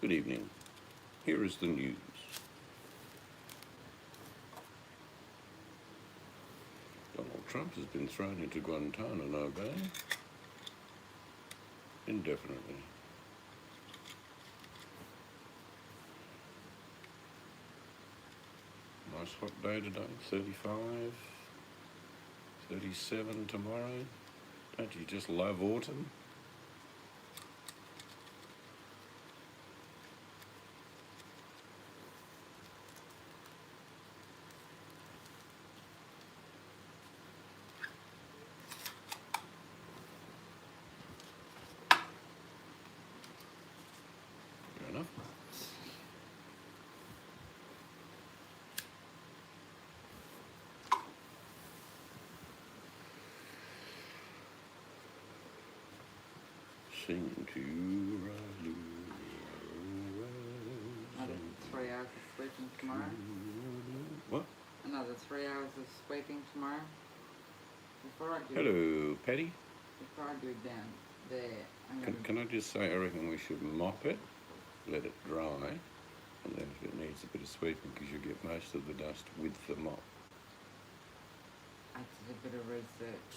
Good evening. Here is the news. Donald Trump has been thrown into Guantanamo Bay indefinitely. Nice hot day today, 35, 37 tomorrow. Don't you just love autumn? Fair enough. Sing to Another 3 hours of sweeping tomorrow. What? Another 3 hours of sweeping tomorrow. Before I do, Hello, Patty. Before I do down there, I'm going to... Can I just say, I reckon we should mop it, let it dry, and then if it needs a bit of sweeping, because you get most of the dust with the mop. I did a bit of research.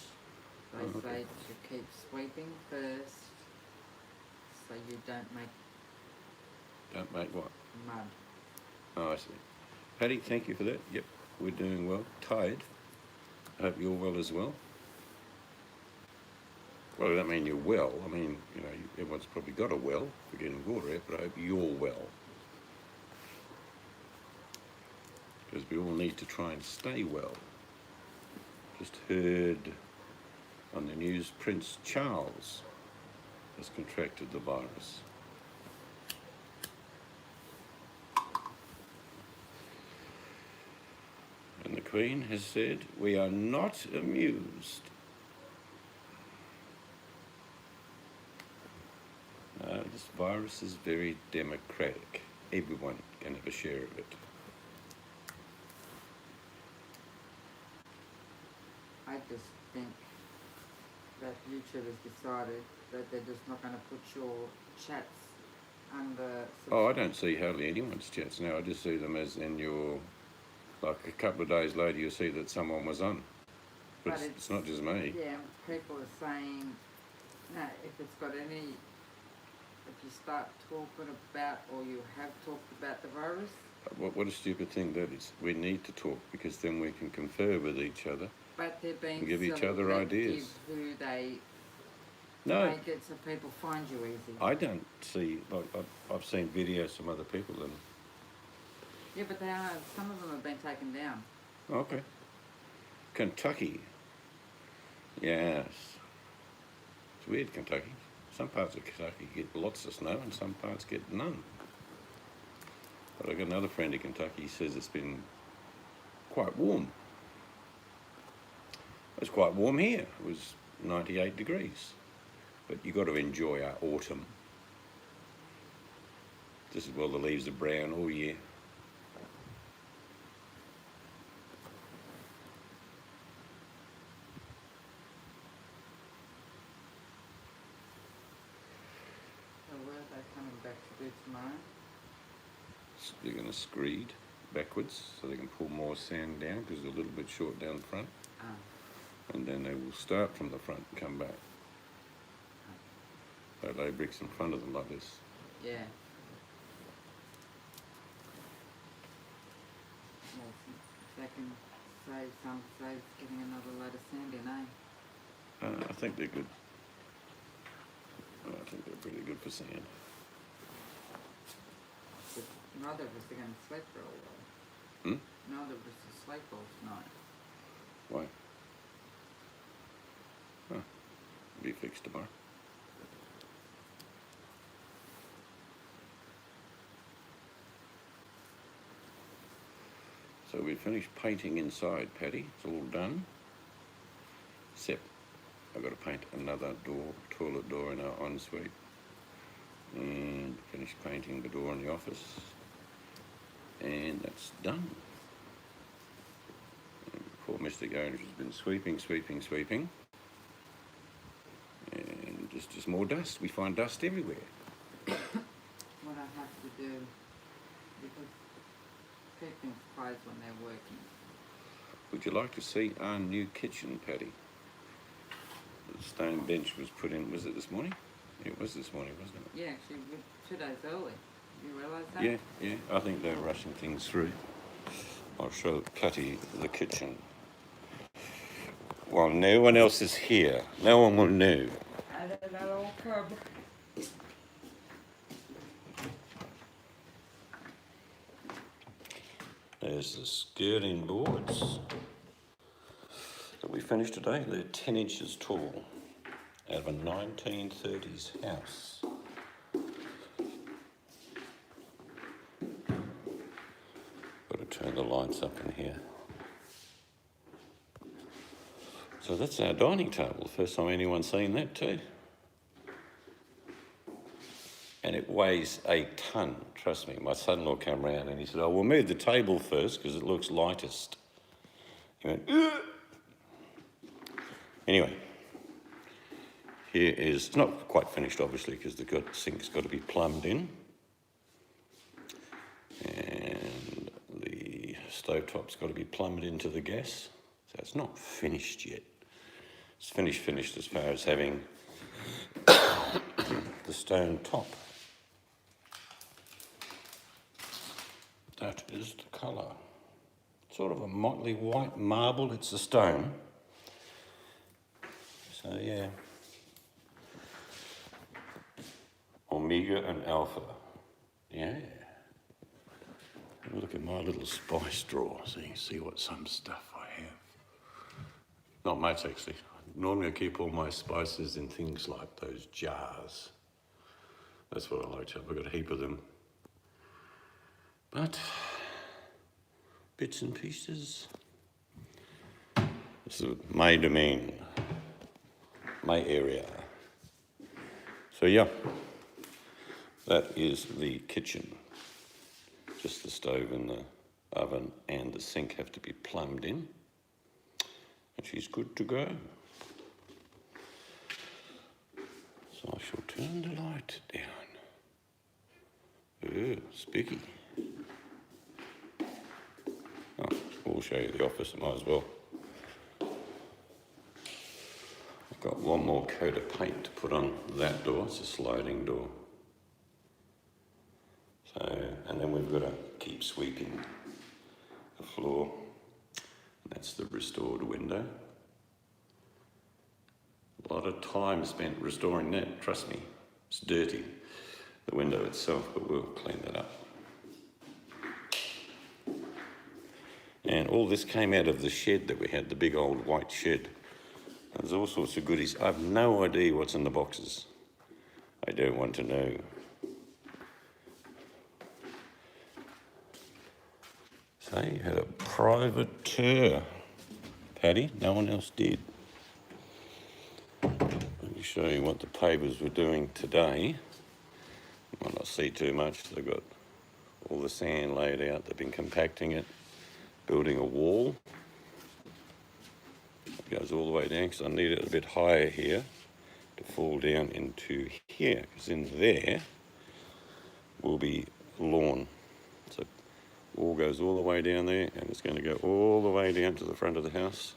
They Oh, okay. say to keep sweeping first, so you don't make Don't make what? mud. Oh, I see. Patty, thank you for that. Yep, we're doing well. Tired. I hope you're well as well. Well, I don't mean you're well. I mean, everyone's probably got a well for getting water out, but I hope you're well. Because we all need to try and stay well. Just heard on the news Prince Charles has contracted the virus. And the Queen has said, "We are not amused." This virus is very democratic. Everyone can have a share of it. I just think that YouTube has decided that they're just not going to put your chats under... Oh, I don't see hardly anyone's chats now. I just see them as in your... Like a couple of days later, you'll see that someone was on. But it's not just me. Yeah, people are saying, no, if it's got any... If you start talking about, or you have talked about the virus... What a stupid thing that is. We need to talk, because then we can confer with each other. But they're being and give each other ideas. Who they make it so people find you easy. I don't see, like, I've seen videos from other people and... Yeah, but some of them have been taken down. Okay. Kentucky. Yes. It's weird, Kentucky. Some parts of Kentucky get lots of snow and some parts get none. But I've got another friend in Kentucky, he says it's been quite warm. It was quite warm here. It was 98 degrees. But you've got to enjoy our autumn. Just as well the leaves are brown all year. So where are they coming back to do tomorrow? They're going to screed backwards so they can pull more sand down because they're a little bit short down the front. And then they will start from the front and come back. They lay bricks in front of them like this. Yeah. Well, they can save some, saves getting another load of sand in, eh? I think they're good. I think they're pretty good for sand. But neither of us are going to sleep for all day. Neither of us will sleep all tonight. Why? Huh. Be fixed tomorrow. So we finished painting inside, Patty. It's all done. Except I've got to paint another door, toilet door in our ensuite. And finish painting the door in the office. And that's done. And poor Mr. Gage has been sweeping. And just more dust. We find dust everywhere. What I have to do, because keep things closed when they're working. Would you like to see our new kitchen, Paddy? The stone bench was put in, was it this morning? It was this morning, wasn't it? Yeah, actually, we're 2 days early. You realise that? Yeah. I think they're rushing things through. I'll show Patty the kitchen. Well, no one else is here. No one will know. How did that all come? There's the skirting boards that we finished today. They're 10 inches tall out of a 1930s house. Got to turn the lights up in here. So that's our dining table. First time anyone's seen that too. And it weighs a ton, trust me. My son-in-law came round and he said, "Oh, we'll move the table first because it looks lightest." He went, "Ugh." Anyway, here is, it's not quite finished obviously because the sink's got to be plumbed in. And the stovetop's got to be plumbed into the gas. So it's not finished yet. It's finished as far as having the stone top. That is the colour. Sort of a motley white marble, it's a stone. So yeah. Omega and Alpha. Yeah. Have a look at my little spice drawer so you can see what some stuff I have. Not much actually. Normally I keep all my spices in things like those jars. That's what I like to have. I've got a heap of them. But bits and pieces. This is my domain, my area. So yeah, that is the kitchen. Just the stove and the oven and the sink have to be plumbed in. And she's good to go. So I shall turn the light down. Ooh, spooky. Oh, we'll show you the office, I might as well. I've got one more coat of paint to put on that door. It's a sliding door. So, and then we've got to keep sweeping the floor. That's the restored window. A lot of time spent restoring that, trust me. It's dirty, the window itself, but we'll clean that up. And all this came out of the shed that we had, the big old white shed. There's all sorts of goodies. I've no idea what's in the boxes. I don't want to know. So you had a private tour, Paddy. No one else did. Let me show you what the pavers were doing today. You might not see too much. They've got all the sand laid out. They've been compacting it, building a wall. It goes all the way down because I need it a bit higher here to fall down into here, because in there will be lawn. So wall goes all the way down there and it's going to go all the way down to the front of the house.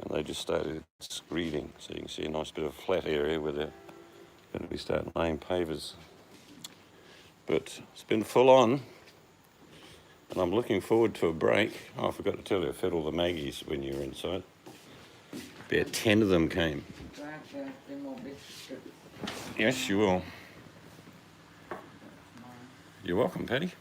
And they just started screeding, so you can see a nice bit of flat area where they're going to be starting laying pavers. But it's been full on, and I'm looking forward to a break. Oh, I forgot to tell you, I fed all the Maggies when you were inside. About 10 of them came. Do I have to do more biscuits? Yes, you will. That's mine. You're welcome, Paddy.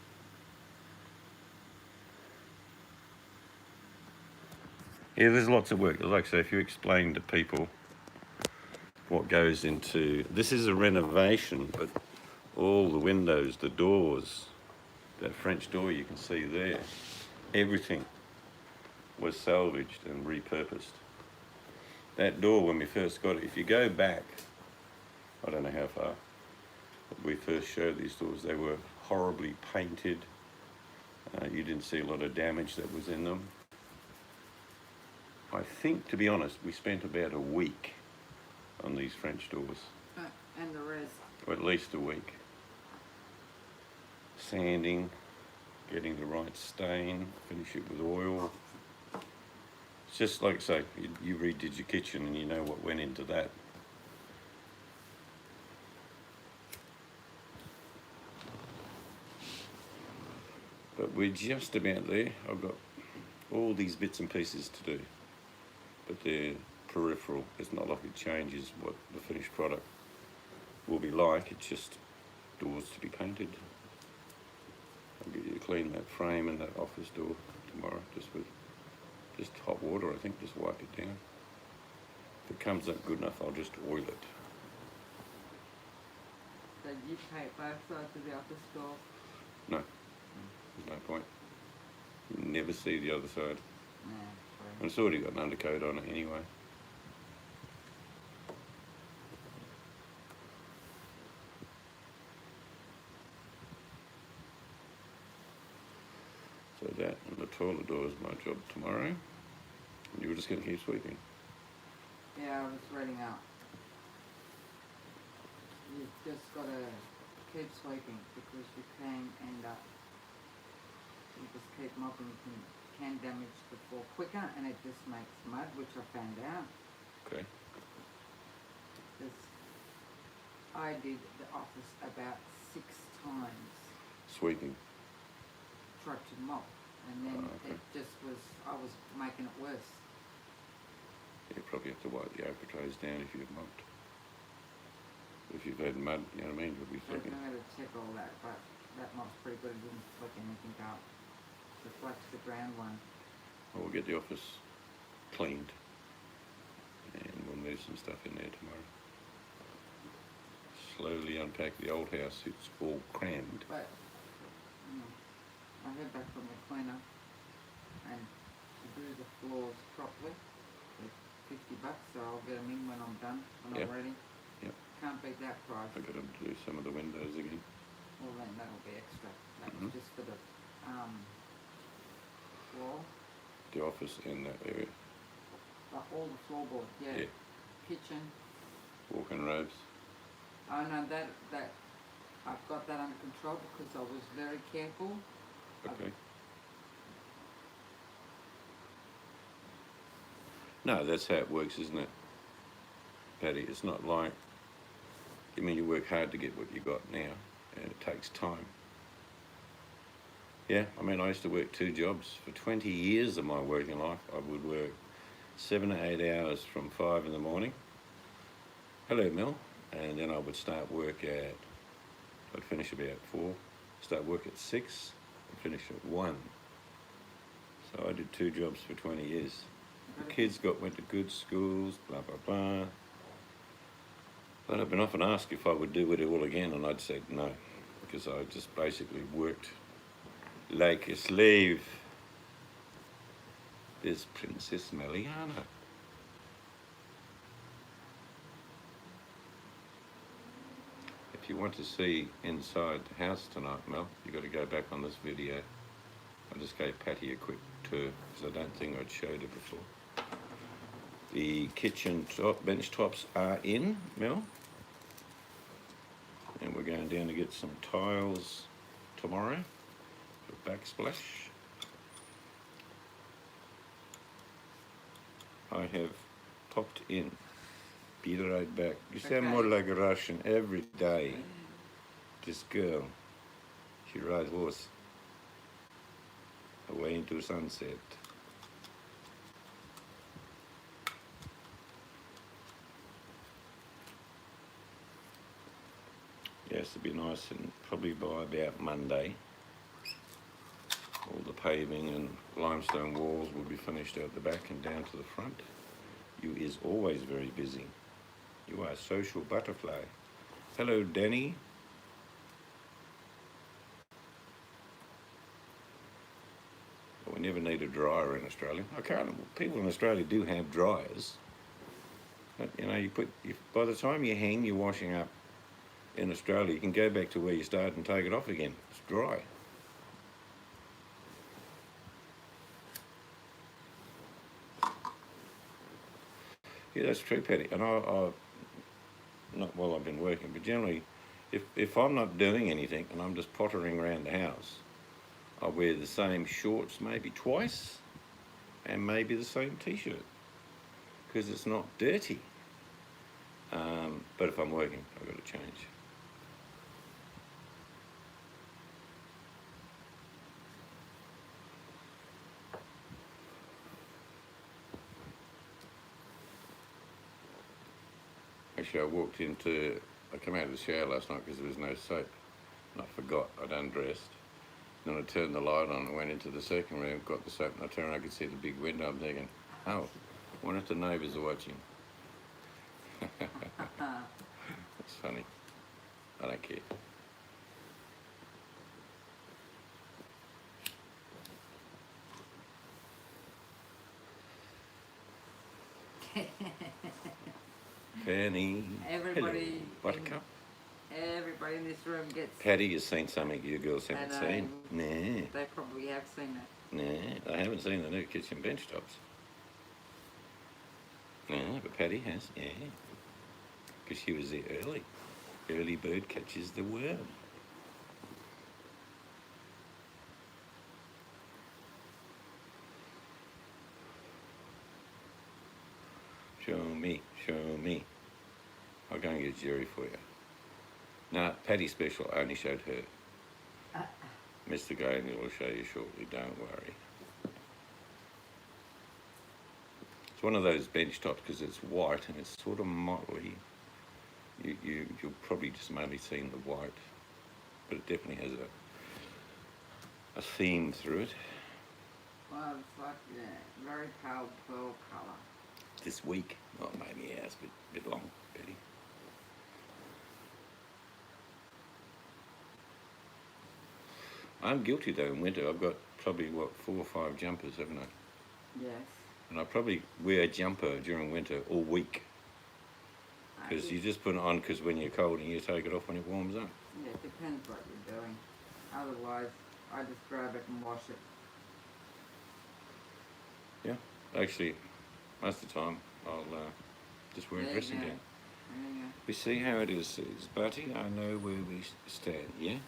Yeah, there's lots of work. Like I say, if you explain to people what goes into... This is a renovation, but all the windows, the doors, that French door you can see there, everything was salvaged and repurposed. That door, when we first got it, if you go back, I don't know how far, but we first showed these doors, they were horribly painted. You didn't see a lot of damage that was in them. I think, to be honest, we spent about a week on these French doors, And the rest. or at least a week. sanding, getting the right stain, finish it with oil. It's just like I say, you redid your kitchen and you know what went into that. But we're just about there. I've got all these bits and pieces to do, but they're peripheral. It's not like it changes what the finished product will be like. It's just doors to be painted. I'll get you to clean that frame and that office door tomorrow, just with just hot water, I think, just wipe it down. If it comes up good enough, I'll just oil it. So you paint both sides of the office door? No, there's no point. You never see the other side. Yeah, And true. it's already got an undercoat on it anyway. So that and the toilet door is my job tomorrow. And you were just going to keep sweeping. Yeah, I was reading out. You've just got to keep sweeping because you can end up, you just keep mopping, you can damage the floor quicker and it just makes mud, which I found out. Okay. Because I did the office about 6 times, Sweeping. tried to mop, and then Okay. it just was, I was making it worse. You probably have to wipe the ochre trays down if you've mopped. If you've had mud, you know what I mean, you'll be So I'm thinking. going to check all that, but that mop's pretty good, it didn't flick anything up. Just like the ground one. Well, we'll get the office cleaned and we'll move some stuff in there tomorrow. Slowly unpack the old house, it's all crammed. But I heard back from the cleaner, and to do the floors properly, they're $50, so I'll get them in when I'm done, when Yep. I'm ready. Yep. Can't beat that price. I got them to do some of the windows again. Well, then that'll be extra. That Mhm. was just for the floor, The office in that area. all the floorboard, yeah. Yeah. Kitchen. Walk-in robes. Oh no, that I've got that under control because I was very careful. Okay. No, that's how it works, isn't it, Patty? It's not like, I mean, you work hard to get what you got now, and it takes time. Yeah, I mean, I used to work 2 jobs. For 20 years of my working life, I would work 7 to 8 hours from 5 in the morning. Hello, Mel. And then I would start work at, I'd finish about 4, start work at 6, and finish at 1. So I did 2 jobs for 20 years. The kids went to good schools, blah, blah, blah. But I've been often asked if I would do it all again, and I'd said no, because I just basically worked like a slave. There's Princess Meliana. If you want to see inside the house tonight, Mel, you've got to go back on this video. I just gave Patty a quick tour, because I don't think I'd showed her before. The kitchen bench tops are in, Mel. And we're going down to get some tiles tomorrow for backsplash. I have popped in. Be right back. You sound more Okay. like a Russian every day. This girl, she rides horse away into sunset. Yes, it'd be nice, and probably by about Monday, all the paving and limestone walls will be finished out the back and down to the front. You is always very busy. You are a social butterfly. Hello, Danny. Well, we never need a dryer in Australia. People in Australia do have dryers. But, you know, by the time you hang your washing up in Australia, you can go back to where you started and take it off again. It's dry. Yeah, that's true, Patty. And I not while I've been working, but generally If I'm not doing anything and I'm just pottering around the house, I wear the same shorts maybe twice and maybe the same t-shirt because it's not dirty. But if I'm working, I've got to change. Actually, I came out of the shower last night because there was no soap and I forgot I'd undressed. Then I turned the light on and went into the second room, got the soap, and I turned around, I could see the big window. I'm thinking, oh, I wonder if the neighbours are watching. That's funny. I don't care. Penny. Everybody. Hello. Buttercup. Everybody in this room gets. Patty has seen something you girls haven't seen. Nah. They probably have seen it. Nah, I haven't seen the new kitchen bench tops. No, but Patty has, yeah. Because she was there early. Early bird catches the worm. Show me, show me. I'll go and get Jerry for you. No, Patty special, I only showed her. Mr. Gainey will show you shortly, don't worry. It's one of those bench tops because it's white and it's sort of motley. You'll probably just mainly seen the white, but it definitely has a theme through it. Well, it's like a very pale pearl colour. This week, oh maybe yeah, it's a bit long, Betty. I'm guilty though in winter. I've got probably, 4 or 5 jumpers, haven't I? Yes. And I probably wear a jumper during winter all week. Because you just put it on because when you're cold and you take it off when it warms up. Yeah, it depends what you're doing. Otherwise, I just grab it and wash it. Yeah, actually, most of the time I'll just wear a dressing gown. We see how it is, Buddy. I know where we stand, yeah?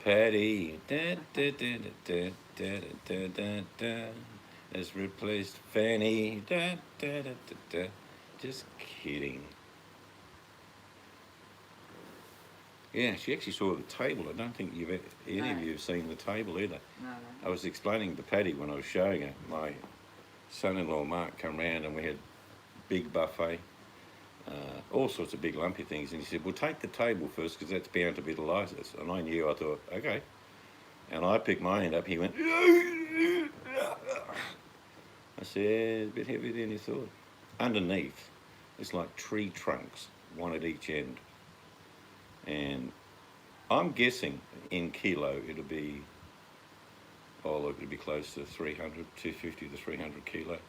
Patty, da da da da da da da da, has replaced Fanny, da da da da da. Just kidding. Yeah, she actually saw the table. I don't think any of you have seen the table either. No. I was explaining to Patty when I was showing her. My son-in-law Mark come round and we had big buffet, all sorts of big lumpy things. And he said, "Well, take the table first because that's bound to be the lightest." And I knew. I thought, okay. And I picked my hand up. He went. I said, "Yeah, it's a bit heavier than you thought." Underneath, it's like tree trunks, one at each end. And I'm guessing in kilo it'll be, oh look, it'll be close to 300, 250 to 300 kilo.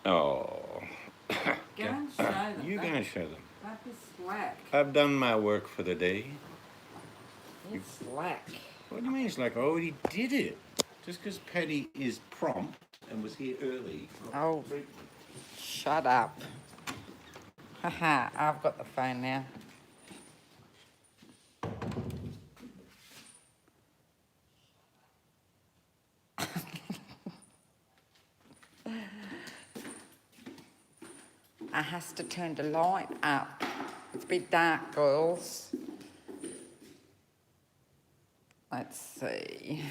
Oh. Go and show them. You go and show them. Don't be slack. I've done my work for the day. You're slack. What do you mean it's like I already did it? Just because Patty is prompt and was here early. Oh, shut up. Haha, I've got the phone now. I has to turn the light up. It's a bit dark, girls. Let's see.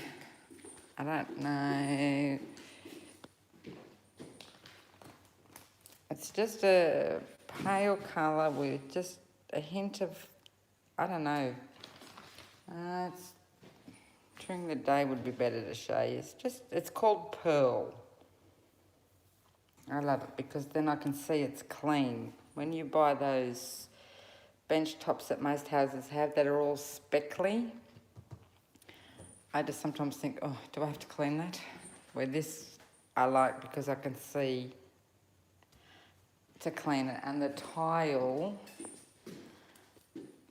I don't know. It's just a pale colour with just a hint of, I don't know. During the day would be better to show you. It's called Pearl. I love it because then I can see it's clean. When you buy those bench tops that most houses have that are all speckly, I just sometimes think, oh, do I have to clean that? Where this I like because I can see to clean it. And the tile,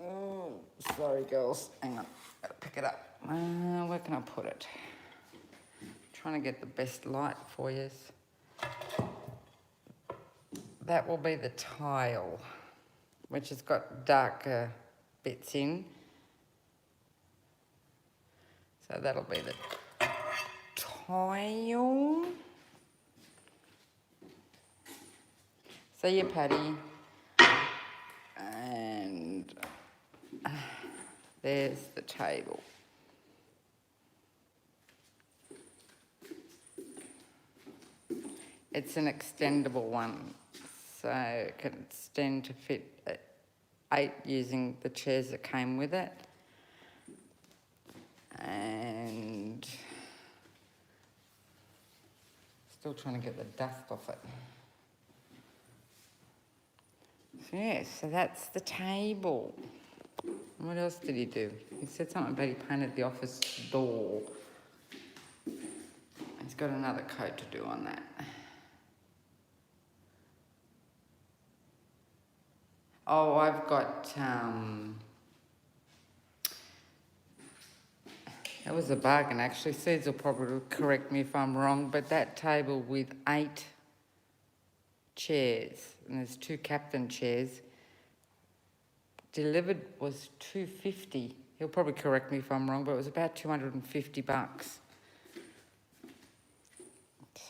oh, sorry girls, hang on, gotta pick it up. Where can I put it? Trying to get the best light for you. That will be the tile. which has got darker bits in. So that'll be the tile. So yeah, Patty. And there's the table. It's an extendable one, so it can extend to fit 8 using the chairs that came with it. And still trying to get the dust off it. So yeah, so that's the table. And what else did he do? He said something about he painted the office door. He's got another coat to do on that. Oh, I've got, that was a bargain actually. Suze will probably correct me if I'm wrong, but that table with 8 chairs, and there's 2 captain chairs, delivered was $250. He'll probably correct me if I'm wrong, but it was about $250.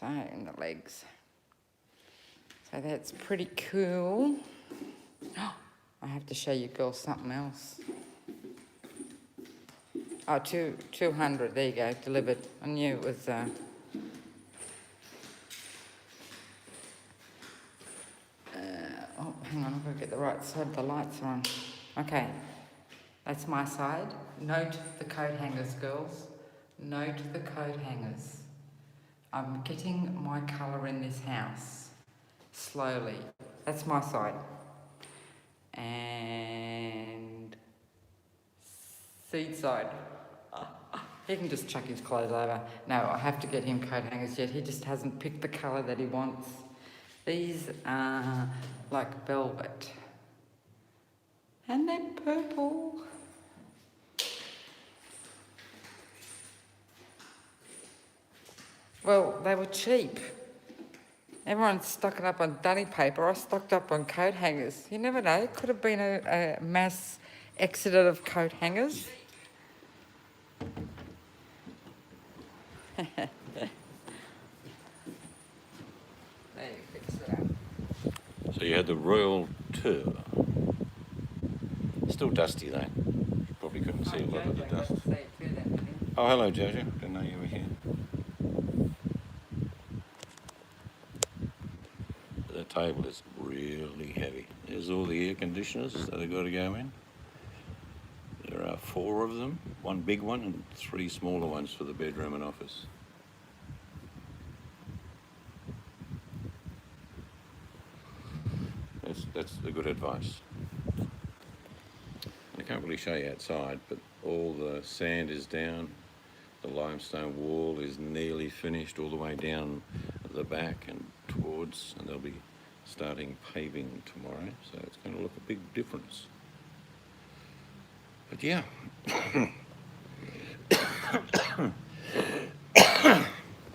So, in the legs. So that's pretty cool. I have to show you girls something else. Oh, 200, there you go, delivered. I knew it was, oh, hang on, I've got to get the right side, the lights are on. Okay, that's my side. Note the coat hangers, girls. Note the coat hangers. I'm getting my colour in this house, slowly. That's my side. And seed side. He can just chuck his clothes over. No, I have to get him coat hangers yet. He just hasn't picked the colour that he wants. These are like velvet. And they're purple. Well, they were cheap. Everyone's stocking up on dunny paper. I stocked up on coat hangers. You never know. It could have been a mass exodus of coat hangers. There you fix it up. So you had the Royal Tour. Still dusty though. You probably couldn't see a lot of the dust. Oh, hello Jojo. Didn't know you were here. The table is really heavy. There's all the air conditioners that have got to go in. There are 4 of them, 1 big one and 3 smaller ones for the bedroom and office. That's the good advice. I can't really show you outside, but all the sand is down. The limestone wall is nearly finished all the way down the back and towards, and they'll be starting paving tomorrow, so it's going to look a big difference. But yeah.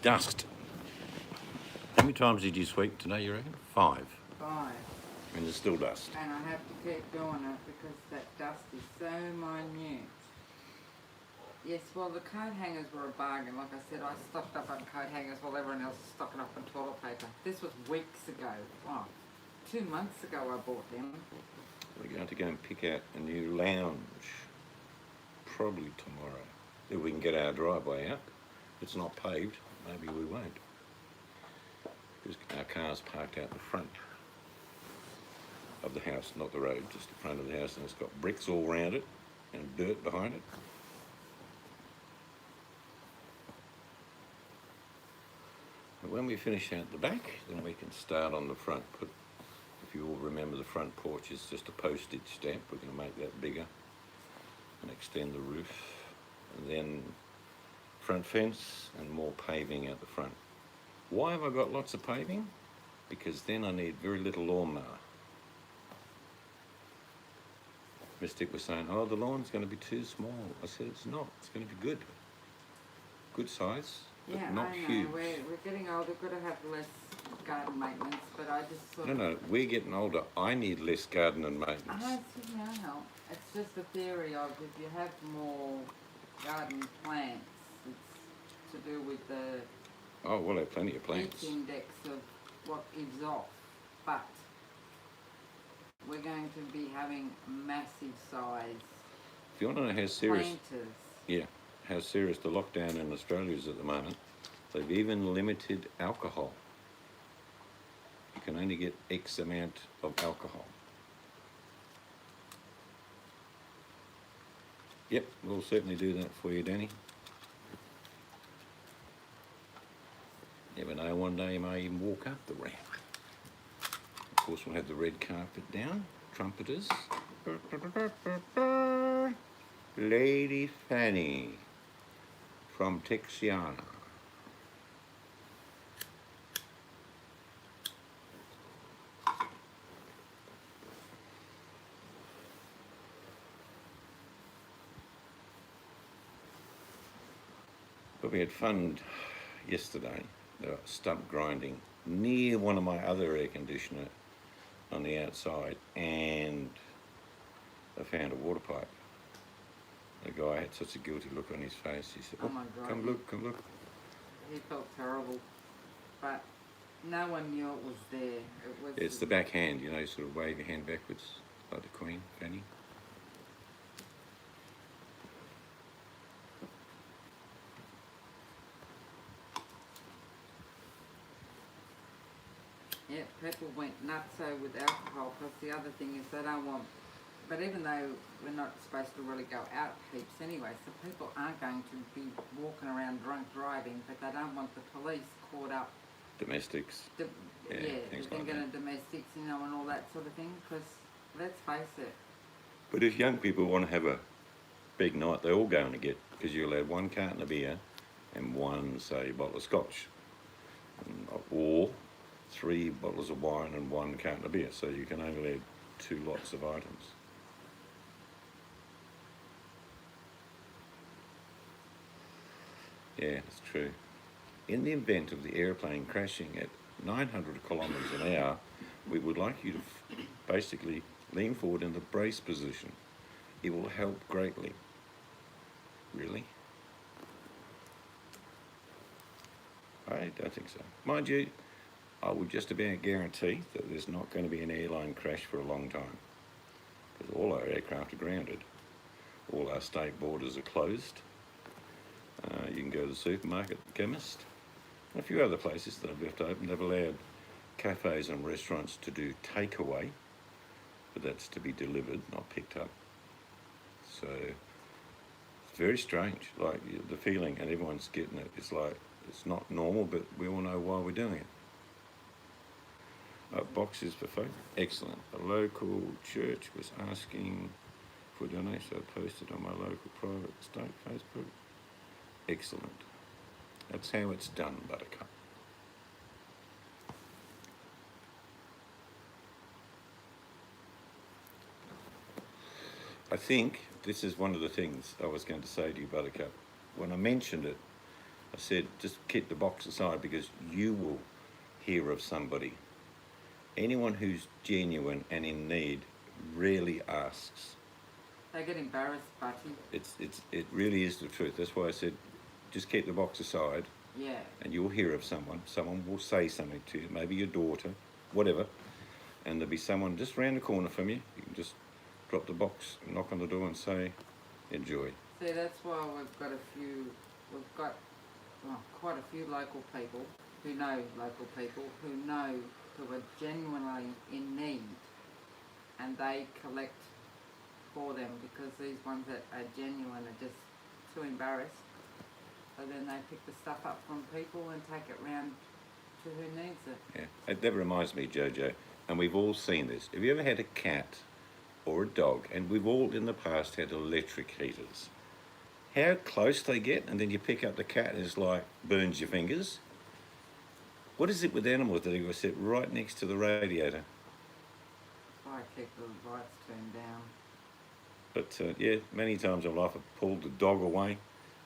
Dust. How many times did you sweep today, you reckon? 5. 5. And there's still dust. And I have to keep doing it because that dust is so minute. Yes, well, the coat hangers were a bargain. Like I said, I stocked up on coat hangers while everyone else was stocking up on toilet paper. This was weeks ago. Oh, 2 months ago I bought them. We're going to go and pick out a new lounge. Probably tomorrow. If we can get our driveway out. It's not paved. Maybe we won't. Because our car's parked out the front of the house, not the road, just the front of the house, and it's got bricks all round it and dirt behind it. But when we finish out the back, then we can start on the front. If you all remember, the front porch is just a postage stamp. We're going to make that bigger and extend the roof, and then front fence and more paving out the front. Why have I got lots of paving? Because then I need very little lawnmower. Mystic was saying, oh, the lawn's going to be too small. I said, it's not. It's going to be good. Good size, but Yeah, not I know. huge. We're getting older. We've got to have less garden maintenance, but I just sort No, of... no, we're getting older. I need less garden and I maintenance. don't see no help. It's just a theory of if you have more garden plants, it's to do with the Oh, we'll have plenty of plants. heat index of what gives off. But we're going to be having massive size If you want to know how serious, planters. yeah, how serious the lockdown in Australia is at the moment, they've even limited alcohol. You can only get X amount of alcohol. Yep, we'll certainly do that for you, Danny. Never know, one day you may even walk up the ramp. Of course, we'll have the red carpet down, trumpeters. Lady Fanny from Texiana. But we had fun yesterday, stump grinding near one of my other air conditioner on the outside, and I found a water pipe. The guy had such a guilty look on his face. He said, Oh my God, come look, come look. He felt terrible, but no one knew it was there. It was. It's the back hand, you know, you sort of wave your hand backwards like the Queen, Fanny. Yeah, people went nuts with alcohol. Plus, the other thing is they don't want. But even though we're not supposed to really go out heaps anyway, so people aren't going to be walking around drunk driving, but they don't want the police caught up. Domestics. Yeah, Yeah, they're things like thinking that. of domestics, you know, and all that sort of thing. Because let's face it, But if young people want to have a big night, they're all going to get, because you're allowed one carton of beer and one, say, bottle of scotch. Or 3 bottles of wine and 1 carton of beer. So you can only have 2 lots of items. Yeah, that's true. In the event of the airplane crashing at 900 kilometres an hour, we would like you to basically lean forward in the brace position. It will help greatly. Really? I don't think so. Mind you, I would just about guarantee that there's not going to be an airline crash for a long time, because all our aircraft are grounded. All our state borders are closed. You can go to the supermarket, chemist, and a few other places that have left open. They've allowed cafes and restaurants to do takeaway, but that's to be delivered, not picked up. So it's very strange, like the feeling, and everyone's getting it. It's like it's not normal, but we all know why we're doing it. Boxes for folk. Excellent. A local church was asking for donations. I posted on my local private state Facebook. Excellent. That's how it's done, Buttercup. I think this is one of the things I was going to say to you, Buttercup. When I mentioned it, I said, just keep the box aside, because you will hear of somebody. Anyone who's genuine and in need rarely asks. they get embarrassed, Butty. It really is the truth. That's why I said, just keep the box aside, Yeah. and you'll hear of someone. Someone will say something to you, maybe your daughter, whatever, and there'll be someone just round the corner from you. You can just drop the box, knock on the door and say, enjoy. See, that's why we've got quite a few local people who know who are genuinely in need, and they collect for them, because these ones that are genuine are just too embarrassed. So then they pick the stuff up from people and take it round to who needs it. Yeah, that reminds me, Jojo, and we've all seen this. Have you ever had a cat or a dog, and we've all in the past had electric heaters? How close they get, and then you pick up the cat and it's like burns your fingers. What is it with animals that you sit right next to the radiator? I keep the lights turned down. But yeah, many times in life I've pulled the dog away.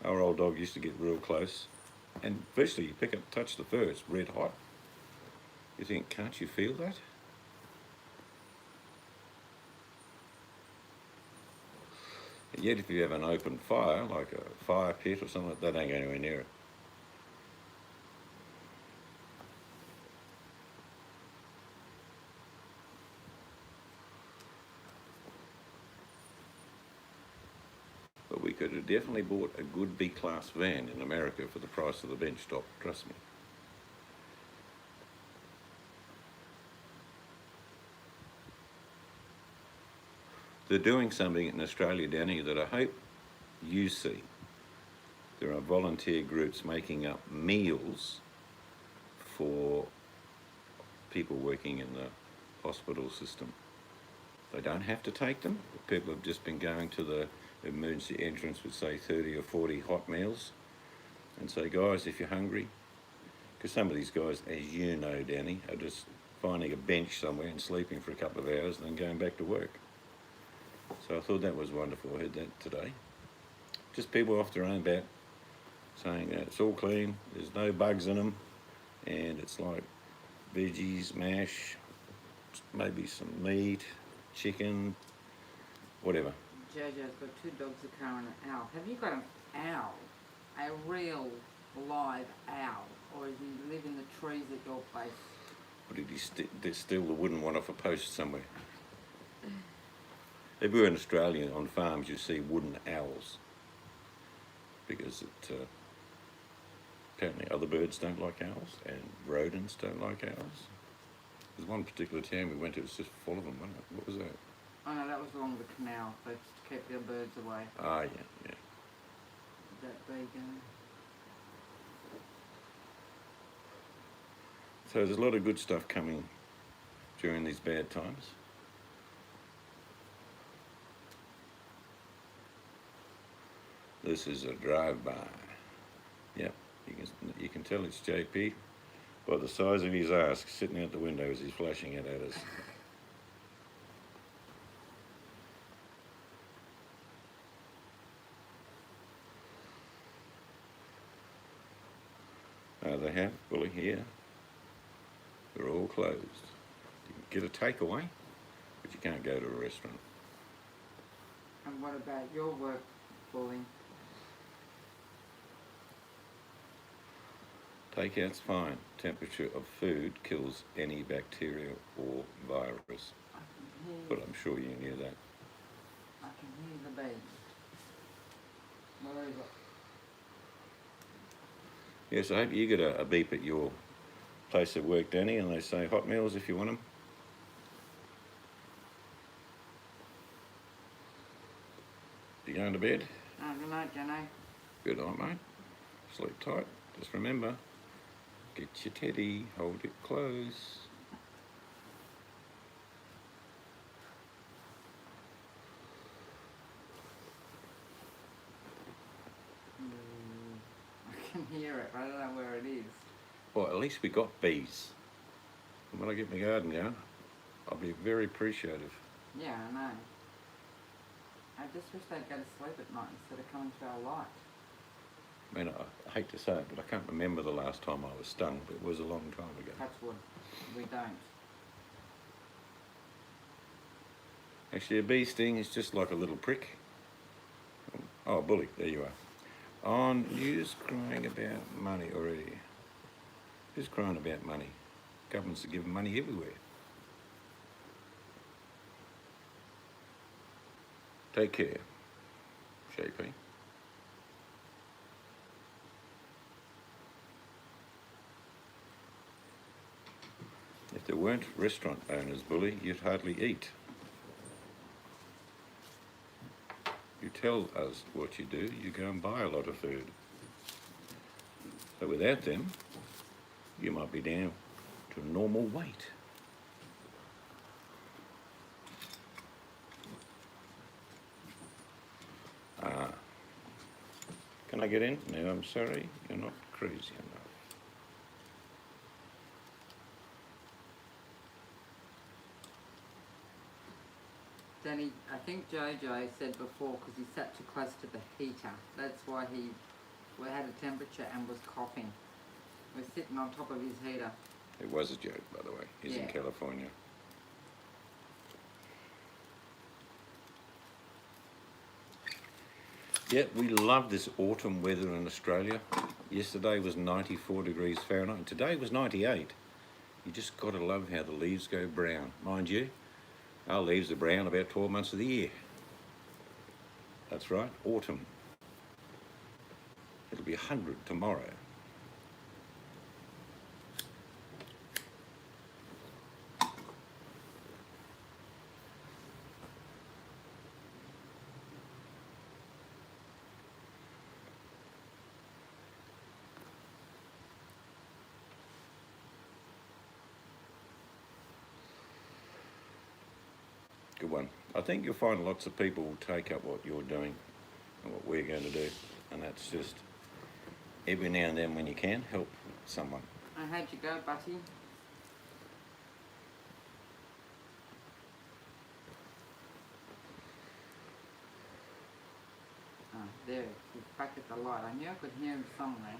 Our old dog used to get real close, and virtually you touch the fur, it's red hot. You think, can't you feel that? And yet if you have an open fire, like a fire pit or something, they don't go anywhere near it. But we could have definitely bought a good B-class van in America for the price of the bench top, trust me. They're doing something in Australia down here that I hope you see. There are volunteer groups making up meals for people working in the hospital system. They don't have to take them. People have just been going to the emergency entrance with, say, 30 or 40 hot meals and say, guys, if you're hungry, because some of these guys, as you know, Danny, are just finding a bench somewhere and sleeping for a couple of hours and then going back to work. So I thought that was wonderful. I heard that today. Just people off their own bat saying that it's all clean, there's no bugs in them, and it's like veggies, mash, maybe some meat, chicken, whatever. Jojo's got 2 dogs, a cow and an owl. Have you got an owl? A real live owl? Or does he live in the trees at your place? Or did he steal the wooden one off a post somewhere? Everywhere in Australia on farms you see wooden owls because apparently other birds don't like owls and rodents don't like owls. There's one particular town we went to, it was just full of them, wasn't it? What was that? Oh no, that was along the canal, so to keep the birds away. Ah, yeah. That big, So there's a lot of good stuff coming during these bad times. This is a drive-by. Yep, you can tell it's JP by the size of his ass sitting out the window as he's flashing it at us. They have, fully here. They're all closed. You can get a takeaway, but you can't go to a restaurant. And what about your work, Bully? Takeout's fine. Temperature of food kills any bacteria or virus. But I'm sure you knew that. I can hear the baby. Where is it? Yes, I hope you get a beep at your place of work, Danny, and they say hot meals if you want them. You going to bed? Good night, Jenny. Good night, mate. Sleep tight. Just remember, get your teddy, hold it close. I can hear it, but I don't know where it is. Well, at least we got bees. And when I get my garden going, I'll be very appreciative. Yeah, I know. I just wish they'd go to sleep at night instead of coming to our light. I mean, I hate to say it, but I can't remember the last time I was stung, but it was a long time ago. Touch wood. We don't. Actually, a bee sting is just like a little prick. Oh, Bully, there you are. On news crying about money already. Who's crying about money? Governments are giving money everywhere. Take care, JP. If there weren't restaurant owners, Bully, you'd hardly eat. You tell us what you do, you go and buy a lot of food. So without them, you might be down to normal weight. Can I get in? No, I'm sorry, you're not crazy enough. Danny, I think Jojo said before, because he sat too close to the heater, that's why he had a temperature and was coughing. We're sitting on top of his heater. It was a joke, by the way. He's in Yeah. California. Yeah, we love this autumn weather in Australia. Yesterday was 94 degrees Fahrenheit. Today was 98. You just got to love how the leaves go brown. Mind you, our leaves are brown about 12 months of the year. That's right, autumn. It'll be 100 tomorrow. Good one. I think you'll find lots of people will take up what you're doing and what we're going to do. And that's just every now and then when you can, help someone. How'd you go, Butty? Oh, there, he's back at the light. I knew I could hear him somewhere.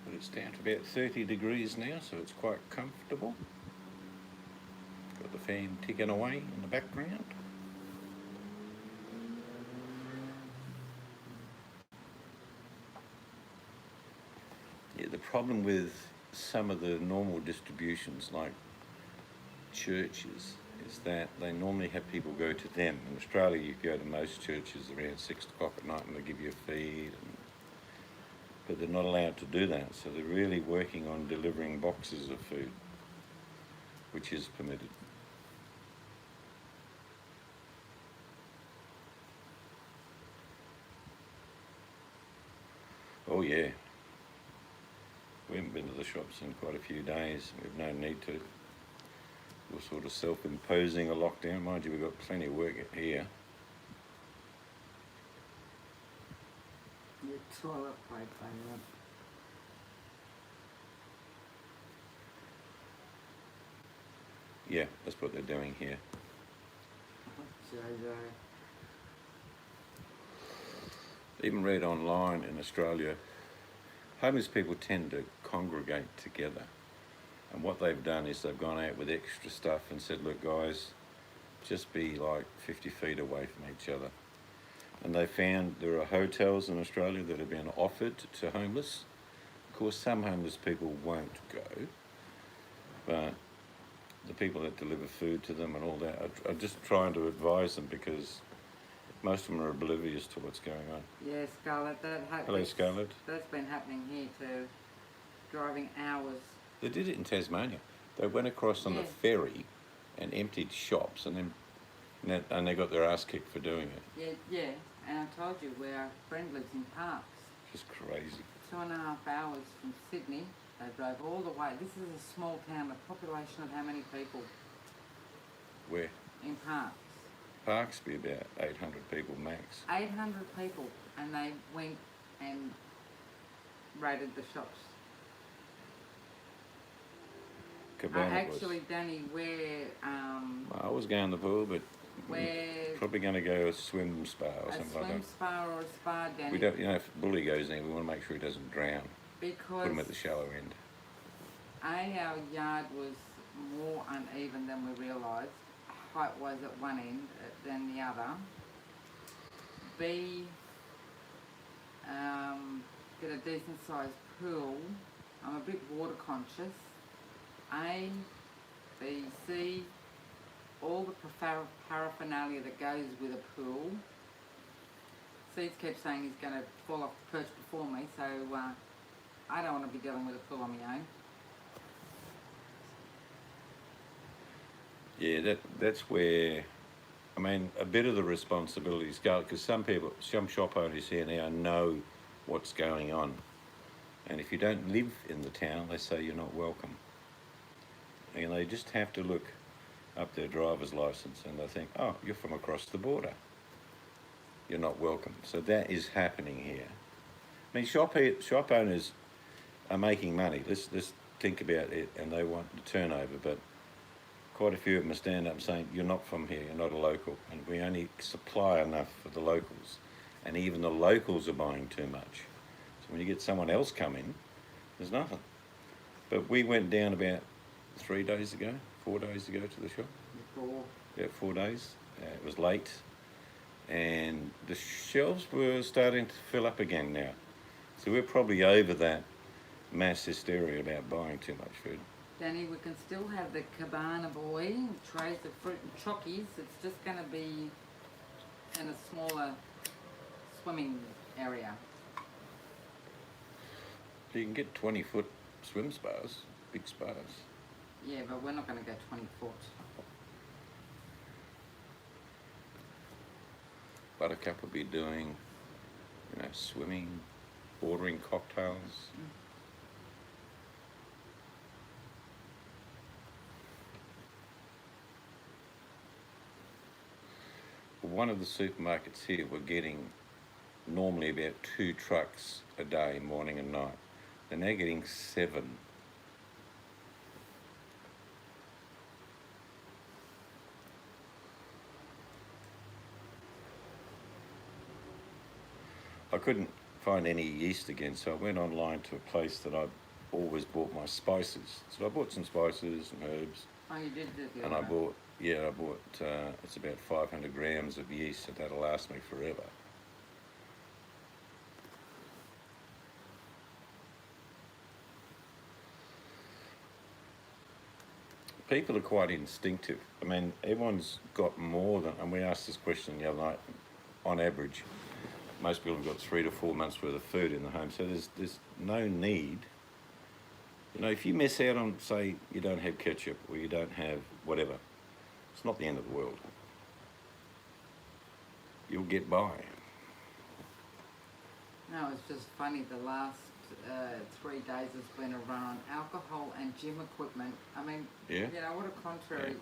But it's down to about 30 degrees now, so it's quite comfortable. Got the fan ticking away in the background. Yeah, the problem with some of the normal distributions like churches is that they normally have people go to them. In Australia, you go to most churches around 6 o'clock at night and they give you a feed, but they're not allowed to do that. So they're really working on delivering boxes of food, which is permitted. Oh yeah. We haven't been to the shops in quite a few days. We've no need to. We're sort of self-imposing a lockdown. Mind you, we've got plenty of work here. Your toilet pipe, I love. Yeah, that's what they're doing here. Jojo. Even read online in Australia, homeless people tend to congregate together. And what they've done is they've gone out with extra stuff and said, look guys, just be like 50 feet away from each other. And they found there are hotels in Australia that have been offered to homeless. Of course, some homeless people won't go, but the people that deliver food to them and all that are just trying to advise them because most of them are oblivious to what's going on. Yeah, Scarlett, Hello, Scarlett. That's been happening here too. Driving hours. They did it in Tasmania. They went across on the ferry and emptied shops, and then they got their ass kicked for doing it. Yeah, and I told you where our friend lives in Parks. Just crazy. 2.5 hours from Sydney. They drove all the way. This is a small town, a population of how many people? Where? In Parks. Parks be about 800 people max. 800 people, and they went and raided the shops. Cabana Actually, was. Danny, where I was going to the pool, but where probably going to go a swim spa or a something swim like that. spa or a spa, Danny. We don't, if Bully goes in, we want to make sure he doesn't drown. Because Put him at the shallow end. our yard was more uneven than we realised, height-wise at one end than the other. B, get a decent-sized pool. I'm a bit water conscious. A, B, C, all the paraphernalia that goes with a pool. Seeds kept saying he's going to fall off the perch before me, so I don't want to be dealing with a pool on my own. Yeah, that's where, I mean, a bit of the responsibilities go, because some shop owners here now know what's going on. And if you don't live in the town, they say you're not welcome. And they just have to look up their driver's license and they think, oh, you're from across the border. You're not welcome. So that is happening here. I mean, shop owners are making money. Let's think about it and they want the turnover, but quite a few of them stand up saying, you're not from here, you're not a local, and we only supply enough for the locals, and even the locals are buying too much. So when you get someone else coming, there's nothing. But we went down about 4 days ago to the shop. About 4 days. It was late, and the shelves were starting to fill up again now. So we're probably over that mass hysteria about buying too much food. Danny, we can still have the Cabana Boy trays of fruit and chockies. It's just going to be in a smaller swimming area. You can get 20-foot swim spas, big spas. Yeah, but we're not going to go 20 foot. Buttercup will be doing, swimming, ordering cocktails. One of the supermarkets here were getting normally about 2 trucks a day, morning and night. They're now getting 7. I couldn't find any yeast again, so I went online to a place that I always bought my spices. So I bought some spices and herbs. Oh, you did the And I bought, it's about 500 grams of yeast, so that'll last me forever. People are quite instinctive. I mean, everyone's got more than, and we asked this question the other night, on average, most people have got 3 to 4 months worth of food in the home, so there's no need. If you miss out on, say, you don't have ketchup or you don't have whatever, it's not the end of the world. You'll get by. No, it's just funny. The last 3 days has been a run on alcohol and gym equipment. I mean, Yeah. What a contrary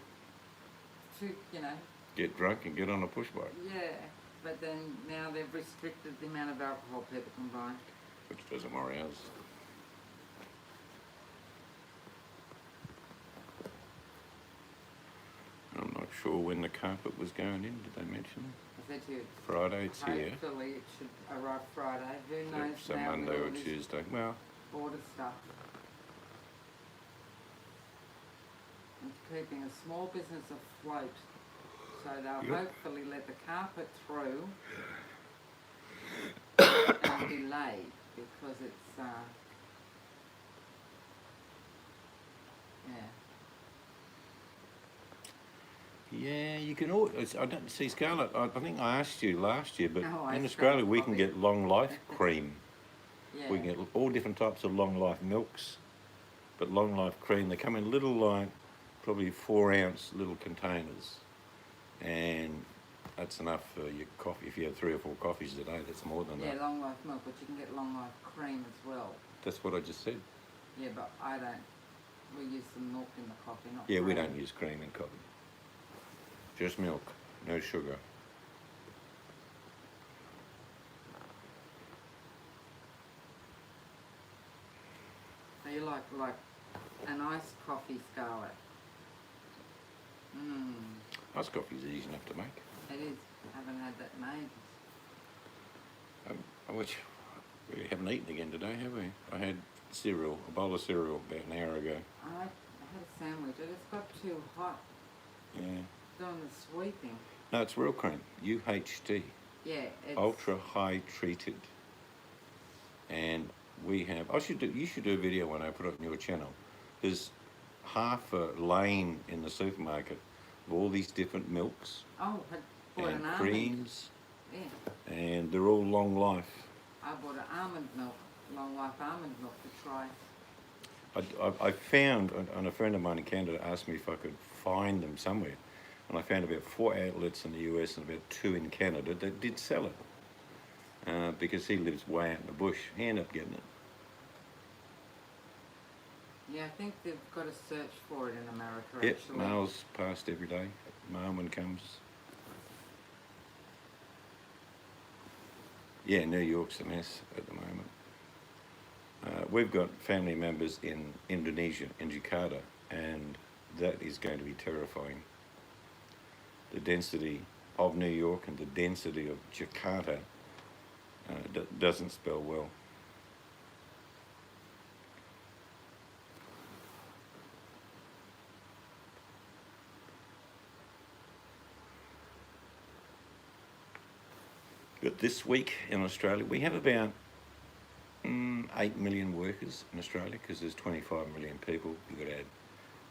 to, Get drunk and get on a push bike, Yeah, but then now they've restricted the amount of alcohol people can buy. which doesn't worry us. I'm not sure when the carpet was going in. Did they mention I said to you, Friday? It's here. hopefully it should arrive Friday. Who knows So now Monday with all or this Tuesday. Well, border stuff. It's keeping a small business afloat. So they'll Yep. hopefully let the carpet through and delay because it's, yeah, you can order. I don't see, Scarlett. I think I asked you last year, but No, I in spelled Australia we can coffee. get long life cream. yeah. We can get all different types of long life milks, but long life cream. They come in little, probably 4-ounce little containers, and that's enough for your coffee. If you have 3 or 4 coffees a day, that's more than Yeah, that. long life milk, but you can get long life cream as well. That's what I just said. Yeah, but I don't. We use the milk in the coffee, not Yeah, we cream. don't use cream in coffee. Just milk, no sugar. So you like an iced coffee, Scarlett? Iced coffee's easy enough to make. It is. I haven't had that made. Which we haven't eaten again today, have we? I had cereal, a bowl of cereal about an hour ago. I had a sandwich. I just got too hot Yeah. doing the sweeping. No, it's real cream. UHT. Yeah, it's... Ultra high treated. And we have, you should do a video when I put it on your channel. There's half a lane in the supermarket of all these different milks Oh, I bought and an almond. creams, Yeah, and they're all long life. I bought an almond milk, long life almond milk to try. I found, and a friend of mine in Canada asked me if I could find them somewhere, and I found about 4 outlets in the US and about 2 in Canada that did sell it. Because he lives way out in the bush, he ended up getting it. Yeah, I think they've got to search for it in America, Yep, actually. mail's passed every day. Mailman comes. Yeah, New York's a mess at the moment. We've got family members in Indonesia, in Jakarta, and that is going to be terrifying. The density of New York and the density of Jakarta doesn't spell well. But this week in Australia, we have about 8 million workers in Australia, because there's 25 million people. You've got to add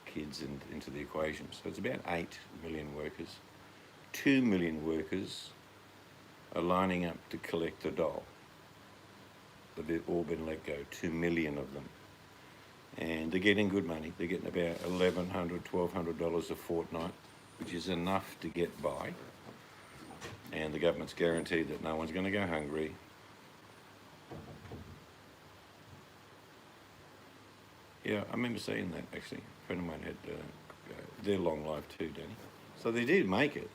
kids into the equation. So it's about 8 million workers. 2 million workers are lining up to collect the dole. But they've all been let go, 2 million of them. And they're getting good money. They're getting about $1,100, $1,200 a fortnight, which is enough to get by. And the government's guaranteed that no one's going to go hungry. Yeah, I remember seeing that, actually. A friend of mine had their long life too, Danny. So they did make it.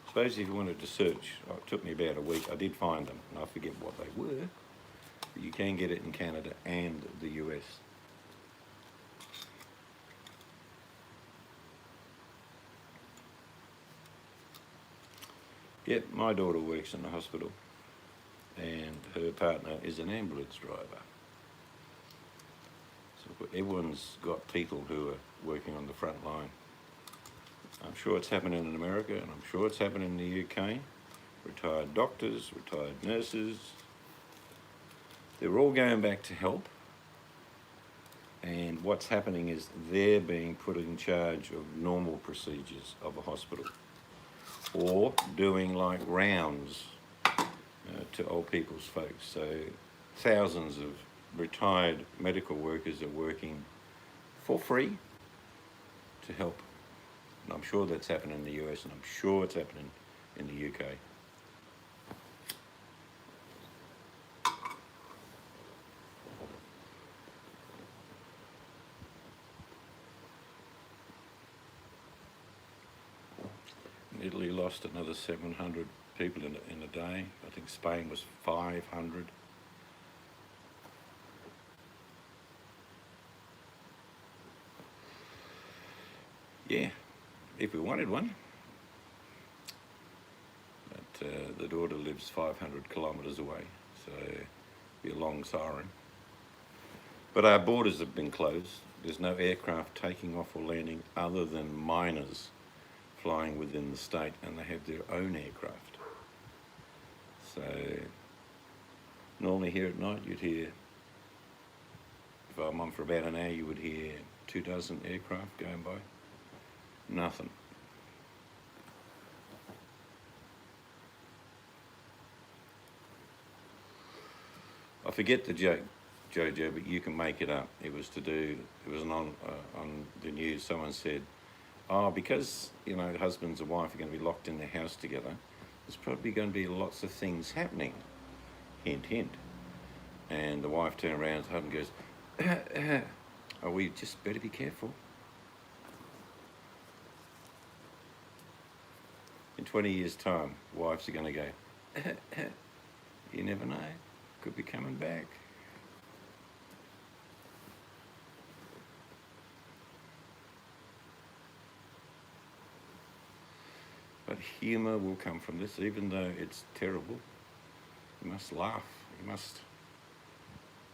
Suppose if you wanted to search, it took me about a week. I did find them, and I forget what they were. But you can get it in Canada and the US. Yep, my daughter works in the hospital, and her partner is an ambulance driver. So everyone's got people who are working on the front line. I'm sure it's happening in America, and I'm sure it's happening in the UK. Retired doctors, retired nurses, they're all going back to help. And what's happening is they're being put in charge of normal procedures of a hospital, or doing like rounds to old people's folks. So thousands of retired medical workers are working for free to help. And I'm sure that's happening in the US, and I'm sure it's happening in the UK. Italy lost another 700 people in a day. I think Spain was 500. Yeah, if we wanted one. But the daughter lives 500 kilometres away, so it'd be a long siren. But our borders have been closed. There's no aircraft taking off or landing other than miners flying within the state, and they have their own aircraft. So normally here at night you'd hear, if I'm on for about an hour, you would hear 24 aircraft going by. Nothing. I forget the joke, Jojo, but you can make it up. It was on the news. Someone said, oh, because, you know, husbands and wife are going to be locked in their house together, there's probably going to be lots of things happening. Hint, hint. And the wife turned around to the husband and goes, oh, we just better be careful. In 20 years' time, wives are going to go, you never know, could be coming back. But humour will come from this, even though it's terrible. You must laugh. You must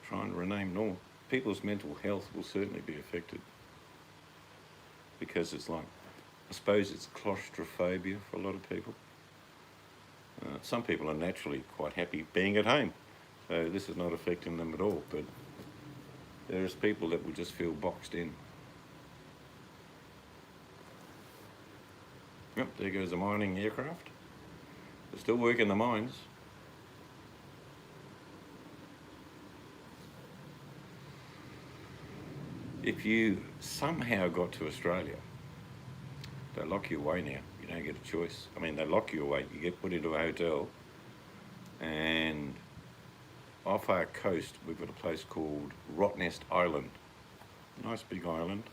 try and rename normal. People's mental health will certainly be affected, because it's like, I suppose it's claustrophobia for a lot of people. Some people are naturally quite happy being at home, so this is not affecting them at all, but there's people that will just feel boxed in. Yep, there goes a mining aircraft. They're still working the mines. If you somehow got to Australia, they lock you away now. You don't get a choice. I mean, they lock you away. You get put into a hotel, and off our coast, we've got a place called Rottnest Island. Nice big island.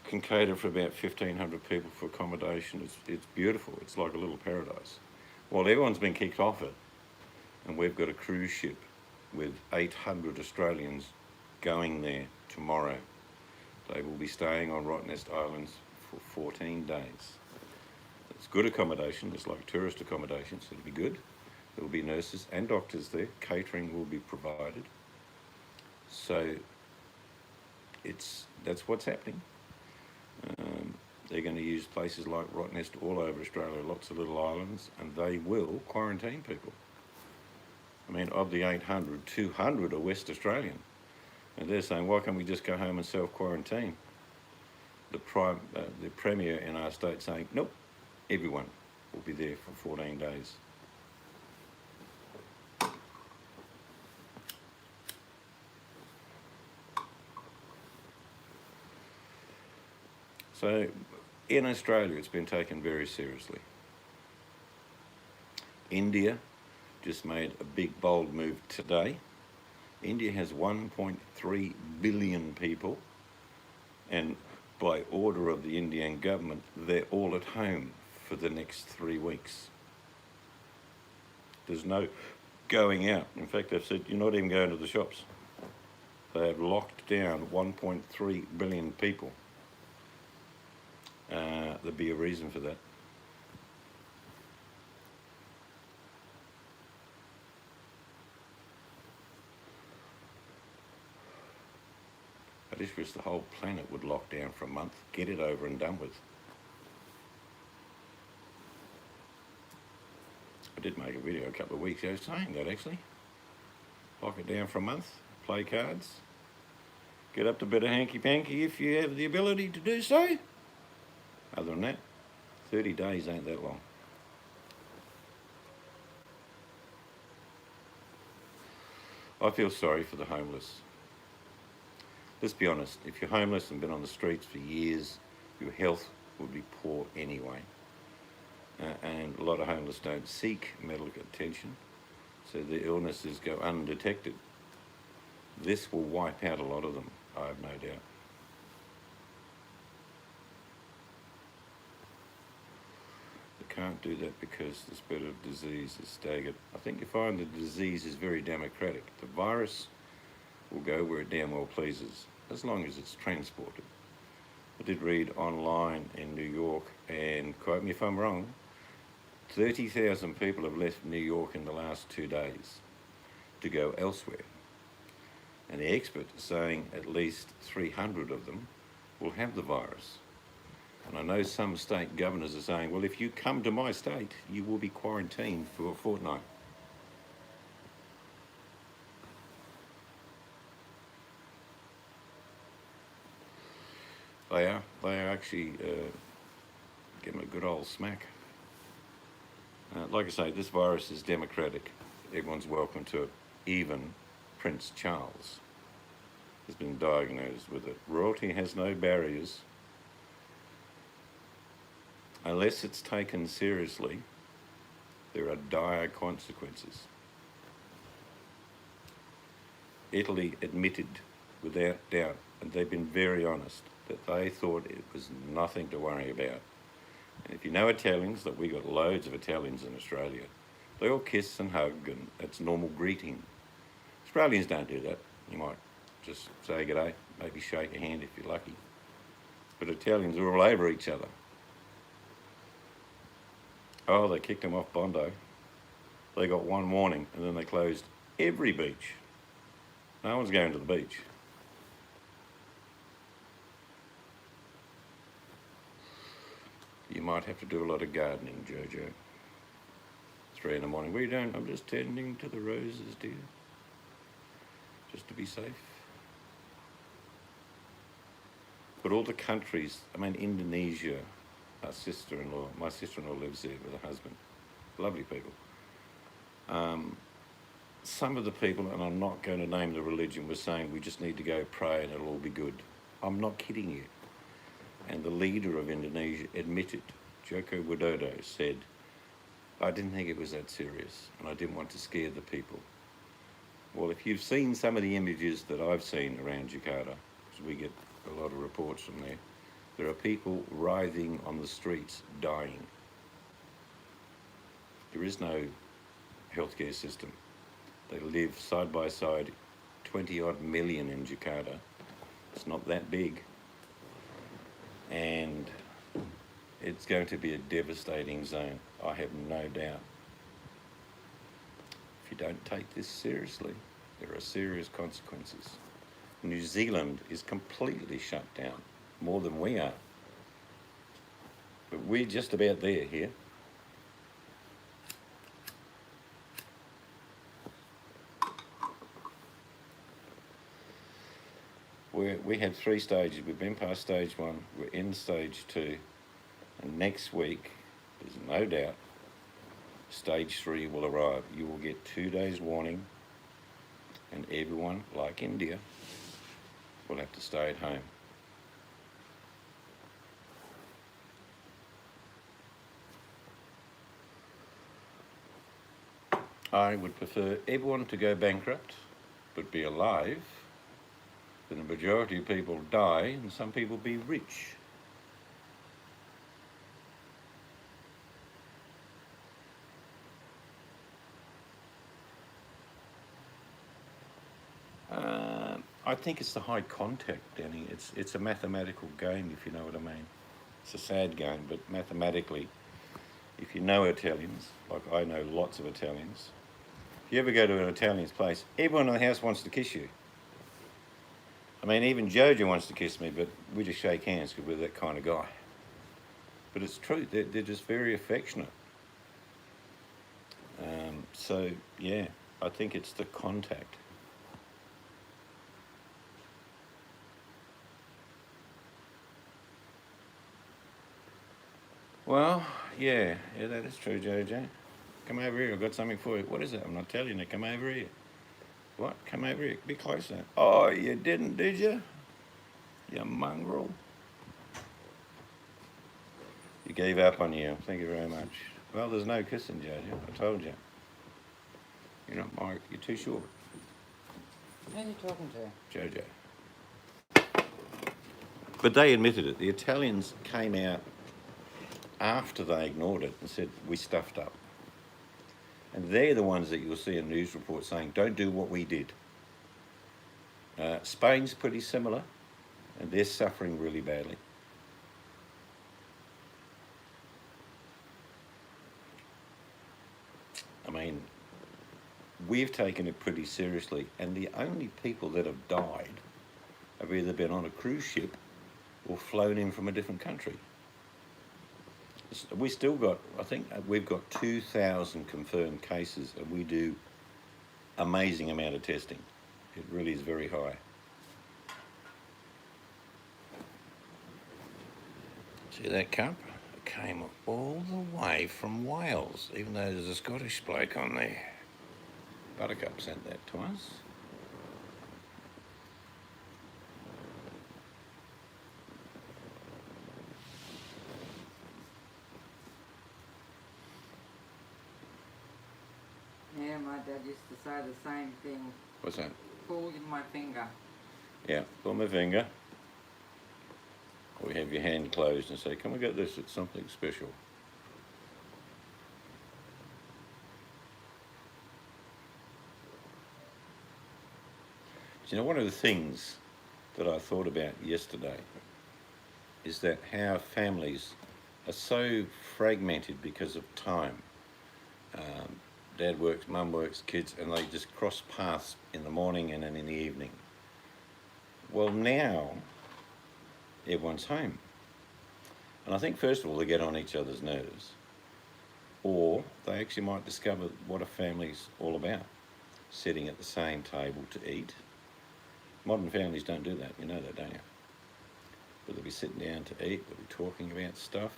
Can cater for about 1,500 people for accommodation. It's beautiful. It's like a little paradise. Well, everyone's been kicked off it, and we've got a cruise ship with 800 Australians going there tomorrow. They will be staying on Rottnest Islands for 14 days. It's good accommodation, it's like tourist accommodation, so it'll be good. There will be nurses and doctors there, catering will be provided. So that's what's happening. They're going to use places like Rottnest all over Australia, lots of little islands, and they will quarantine people. I mean, of the 800, 200 are West Australian. And they're saying, why can't we just go home and self-quarantine? The Premier in our state saying, nope, everyone will be there for 14 days. So in Australia, it's been taken very seriously. India just made a big, bold move today. India has 1.3 billion people, and by order of the Indian government, they're all at home for the next 3 weeks. There's no going out. In fact, they've said you're not even going to the shops. They have locked down 1.3 billion people. There'd be a reason for that. I just wish the whole planet would lock down for a month, get it over and done with. I did make a video a couple of weeks ago saying that, actually. Lock it down for a month, play cards, get up to a bit of hanky-panky if you have the ability to do so. Other than that, 30 days ain't that long. I feel sorry for the homeless. Let's be honest, if you're homeless and been on the streets for years, your health would be poor anyway. And a lot of homeless don't seek medical attention, so their illnesses go undetected. This will wipe out a lot of them, I have no doubt. Can't do that because the spread of disease is staggered. I think you find the disease is very democratic. The virus will go where it damn well pleases, as long as it's transported. I did read online in New York, and quote me if I'm wrong, 30,000 people have left New York in the last 2 days to go elsewhere. And the experts are saying at least 300 of them will have the virus. And I know some state governors are saying, well, if you come to my state, you will be quarantined for a fortnight. They are actually getting a good old smack. Like I say, this virus is democratic. Everyone's welcome to it. Even Prince Charles has been diagnosed with it. Royalty has no barriers. Unless it's taken seriously, there are dire consequences. Italy admitted without doubt, and they've been very honest, that they thought it was nothing to worry about. And if you know Italians, that we got loads of Italians in Australia, they all kiss and hug, and it's normal greeting. Australians don't do that. You might just say g'day, maybe shake a hand if you're lucky. But Italians are all over each other. Oh, they kicked them off Bondi. They got one warning and then they closed every beach. No one's going to the beach. You might have to do a lot of gardening, Jojo. 3 in the morning. What are you doing? I'm just tending to the roses, dear. Just to be safe. But all the countries, I mean, Indonesia, our sister-in-law, my sister-in-law lives there with her husband. Lovely people. Some of the people, and I'm not going to name the religion, were saying we just need to go pray and it'll all be good. I'm not kidding you. And the leader of Indonesia admitted, Joko Widodo said, I didn't think it was that serious and I didn't want to scare the people. Well, if you've seen some of the images that I've seen around Jakarta, because we get a lot of reports from there, there are people writhing on the streets, dying. There is no healthcare system. They live side by side, 20 odd million in Jakarta. It's not that big. And it's going to be a devastating zone, I have no doubt. If you don't take this seriously, there are serious consequences. New Zealand is completely shut down, more than we are. But we're just about there here. We had 3 stages. We've been past stage 1, we're in stage 2, and next week, there's no doubt, stage 3 will arrive. You will get 2 days warning, and everyone, like India, will have to stay at home. I would prefer everyone to go bankrupt, but be alive, than a majority of people die and some people be rich. I think it's the high contact, Danny. It's a mathematical game, if you know what I mean. It's a sad game, but mathematically, if you know Italians, like I know lots of Italians, if you ever go to an Italian's place, everyone in the house wants to kiss you. I mean, even Jojo wants to kiss me, but we just shake hands because we're that kind of guy. But it's true, they're just very affectionate. So, yeah, I think it's the contact. Well, yeah, that is true, Jojo. Come over here, I've got something for you. What is it? I'm not telling you, come over here. What? Come over here, be closer. Oh, you didn't, did you? You mongrel. You gave up on you, thank you very much. Well, there's no kissing, Jojo, I told you. You're not Mark, you're too short. Who are you talking to? Jojo. But they admitted it. The Italians came out after they ignored it and said, we stuffed up. And they're the ones that you'll see in news reports saying, don't do what we did. Spain's pretty similar, and they're suffering really badly. I mean, we've taken it pretty seriously, and the only people that have died have either been on a cruise ship or flown in from a different country. We still got, I think we've got 2,000 confirmed cases, and we do amazing amount of testing. It really is very high. See that cup? It came all the way from Wales, even though there's a Scottish bloke on there. Buttercup sent that to us. Yeah, my dad used to say the same thing. What's that? Pull my finger. Yeah, pull my finger. Or you have your hand closed and say, can we get this? It's something special. You know, one of the things that I thought about yesterday is that how families are so fragmented because of time. Dad works, mum works, kids, and they just cross paths in the morning and then in the evening. Well, now everyone's home. And I think, first of all, they get on each other's nerves. Or they actually might discover what a family's all about, sitting at the same table to eat. Modern families don't do that, you know that, don't you? But they'll be sitting down to eat, they'll be talking about stuff.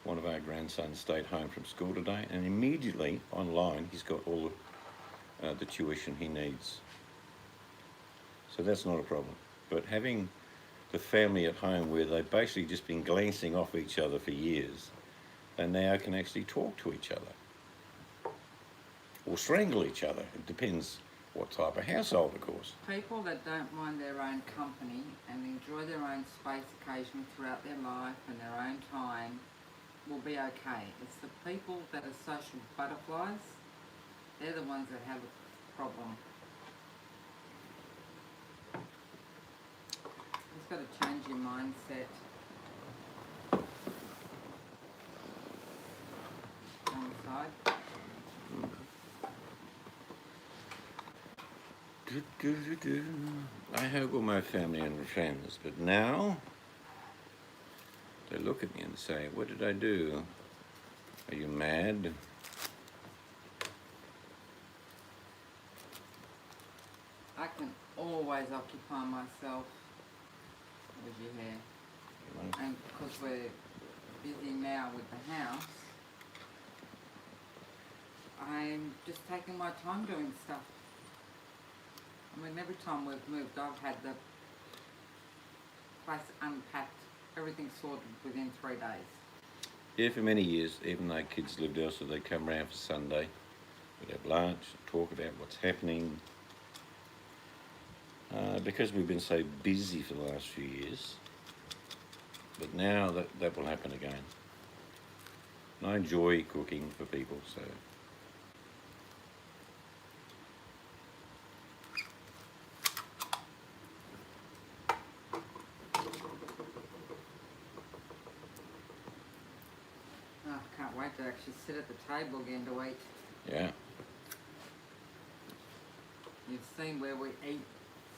One of our grandsons stayed home from school today, and immediately online he's got all the tuition he needs. So that's not a problem. But having the family at home where they've basically just been glancing off each other for years, they now can actually talk to each other. Or strangle each other, it depends what type of household, of course. People that don't mind their own company and enjoy their own space occasionally throughout their life and their own time will be okay. It's the people that are social butterflies, they're the ones that have problem. You've got to change your mindset. On the side. I have all my family and friends, but now they look at me and say, "What did I do? Are you mad?" I can always occupy myself with your hair. And because we're busy now with the house, I'm just taking my time doing stuff. I mean, every time we've moved, I've had the place unpacked, everything sorted within 3 days. Yeah, for many years, even though kids lived elsewhere, they come round for Sunday. We'd have lunch, talk about what's happening. Because we've been so busy for the last few years, but now that will happen again. And I enjoy cooking for people, so. Oh, I can't wait to actually sit at the table again to eat. Yeah. You've seen where we eat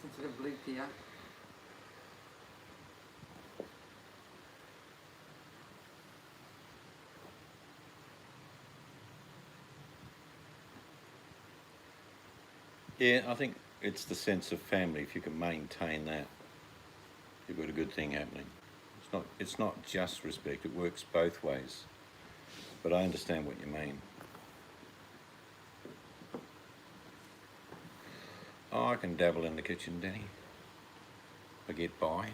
since we've lived here. Yeah, I think it's the sense of family. If you can maintain that, you've got a good thing happening. It's not just respect, it works both ways. But I understand what you mean. Oh, I can dabble in the kitchen, Danny. I get by.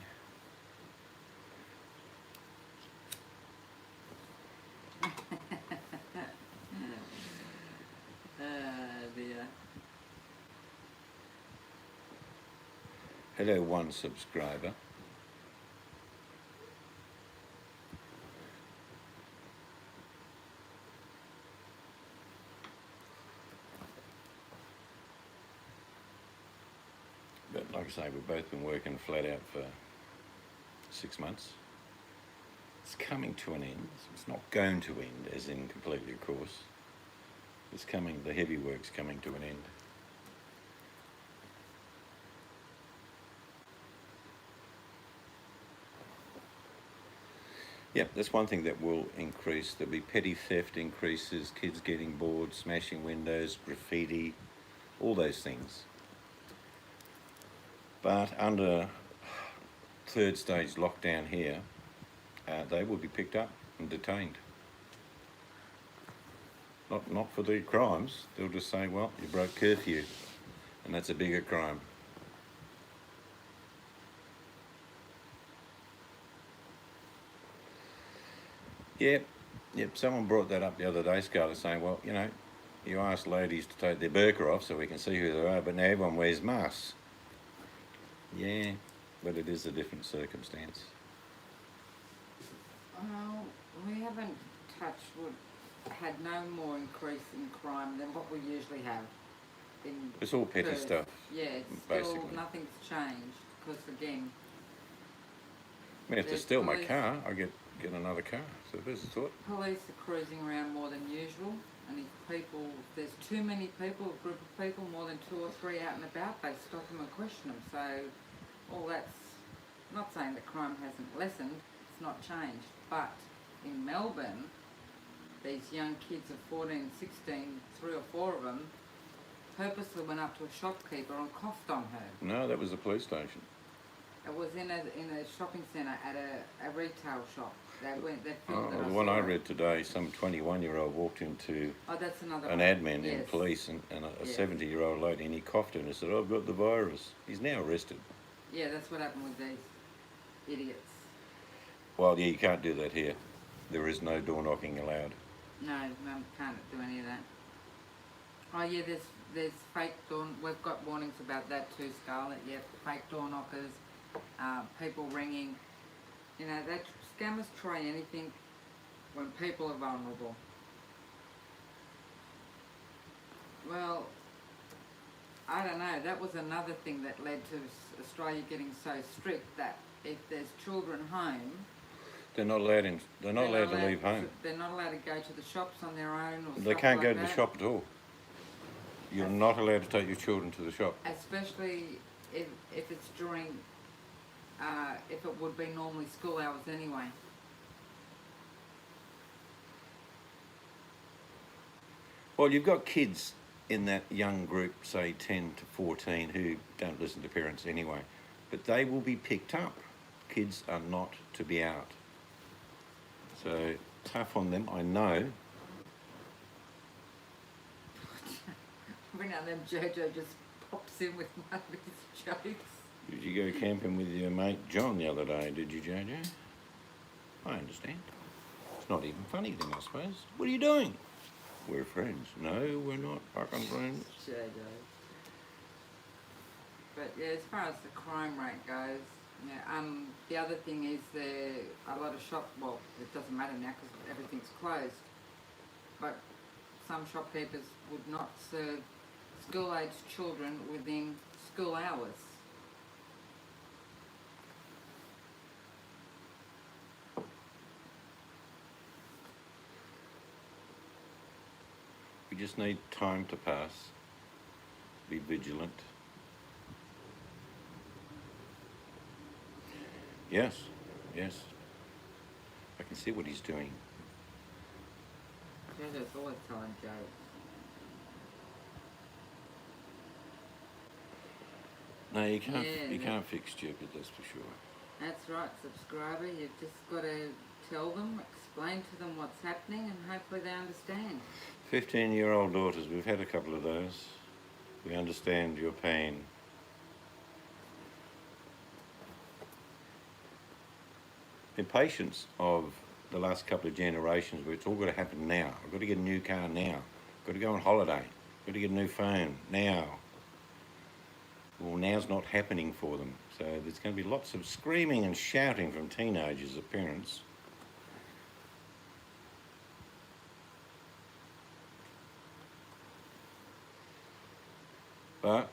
Dear. Hello, one subscriber. But like I say, we've both been working flat out for 6 months. It's coming to an end. It's not going to end, as in completely, of course. It's coming, the heavy work's coming to an end. Yeah, that's one thing that will increase. There'll be petty theft increases, kids getting bored, smashing windows, graffiti, all those things. But under third stage lockdown here, they will be picked up and detained. Not for the crimes. They'll just say, well, you broke curfew, and that's a bigger crime. Yep. Someone brought that up the other day, Scarlett, saying, well, you know, you ask ladies to take their burqa off so we can see who they are, but now everyone wears masks. Yeah, but it is a different circumstance. Well, we haven't touched wood, had no more increase in crime than what we usually have. It's all petty Perth. stuff. Yeah, it's basically. still, nothing's changed, because again, I mean, if they There's steal my police. car, I get another car. So there's a thought. police are cruising around more than usual, and if there's too many people, a group of people, more than 2 or 3 out and about, they stop them and question them. So, all that's, not saying that crime hasn't lessened, it's not changed, but in Melbourne, these young kids of 14, 16, 3 or 4 of them, purposely went up to a shopkeeper and coughed on her. No, that was the police station. It was in a shopping centre at a retail shop. They filmed it. The one I read today, some 21-year-old walked into Oh, that's another an one. admin in Yes. police and a Yes. 70-year-old lady, and he coughed her and he said, I've got the virus. He's now arrested. Yeah, that's what happened with these idiots. Well, yeah, you can't do that here. There is no door knocking allowed. No, can't do any of that. Oh yeah, there's fake door. We've got warnings about that too, Scarlett. Yeah, fake door knockers, people ringing. You know, scammers try anything when people are vulnerable. Well, I don't know, that was another thing that led to Australia getting so strict that if there's children home, They're not allowed in. They're not allowed to leave home. They're not allowed to go to the shops on their own or They stuff can't like go to the that. shop at all. You're not allowed to take your children to the shop. Especially if it's during, if it would be normally school hours anyway. Well, you've got kids in that young group, say 10 to 14, who don't listen to parents anyway, but they will be picked up. Kids are not to be out. So tough on them, I know. Every now and then Jojo just pops in with one of his jokes. Did you go camping with your mate John the other day, did you, Jojo? I understand. It's not even funny then, I suppose. What are you doing? We're friends. No, we're not fucking friends. Jojo. But yeah, as far as the crime rate goes, yeah, the other thing is a lot of well, it doesn't matter now because everything's closed, but some shopkeepers would not serve school-aged children within school hours. We just need time to pass. Be vigilant. Yes, yes. I can see what he's doing. Jojo's always telling jokes. No, you can't. Yeah, You can't fix stupid. That's for sure. That's right, subscriber. You've just got to tell them, explain to them what's happening, and hopefully they understand. 15-year-old daughters. We've had a couple of those. We understand your pain. Impatience of the last couple of generations where it's all got to happen now. I've got to get a new car now. I've got to go on holiday. I've got to get a new phone now. Well, now's not happening for them. So there's going to be lots of screaming and shouting from teenagers at parents. But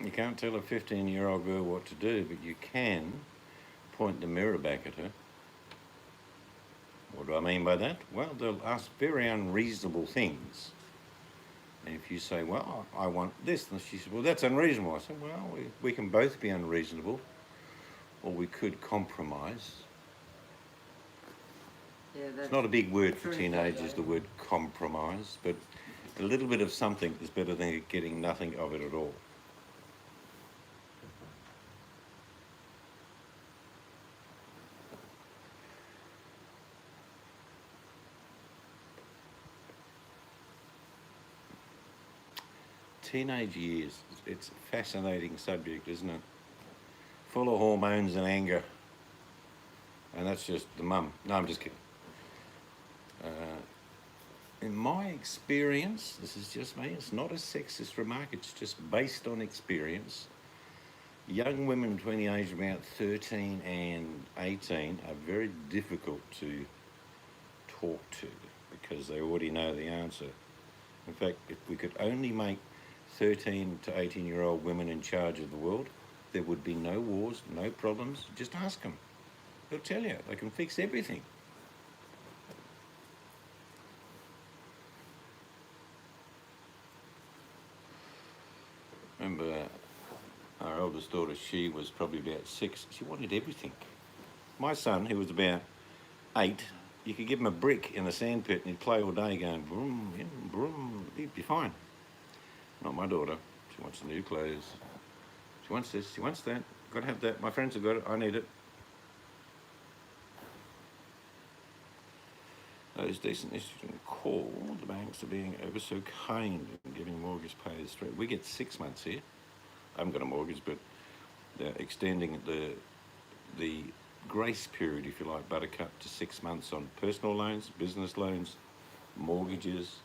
you can't tell a 15-year-old girl what to do, but you can point the mirror back at her. What do I mean by that? Well, they'll ask very unreasonable things. And if you say, well, I want this, and she says, well, that's unreasonable. I said, well, we can both be unreasonable, or we could compromise. Yeah, It's not a big word for true, teenagers, Jojo. the word compromise, but a little bit of something is better than getting nothing of it at all. Teenage years, it's a fascinating subject, isn't it? Full of hormones and anger. And that's just the mum. No, I'm just kidding. In my experience, this is just me, it's not a sexist remark, it's just based on experience. Young women between the age of about 13 and 18 are very difficult to talk to because they already know the answer. In fact, if we could only make 13 to 18-year-old women in charge of the world, there would be no wars, no problems. Just ask them. They'll tell you. They can fix everything. Remember, our eldest daughter, she was probably about 6. She wanted everything. My son, who was about 8, you could give him a brick in a sandpit and he'd play all day going, vroom, yeah, vroom, he'd be fine. Not my daughter. She wants new clothes. She wants this, she wants that. Got to have that. My friends have got it, I need it. Those decent Estrogen call, the banks are being ever so kind in giving mortgage payers straight. We get 6 months here. I haven't got a mortgage, but they're extending the grace period, if you like, Buttercup, to 6 months on personal loans, business loans, mortgages,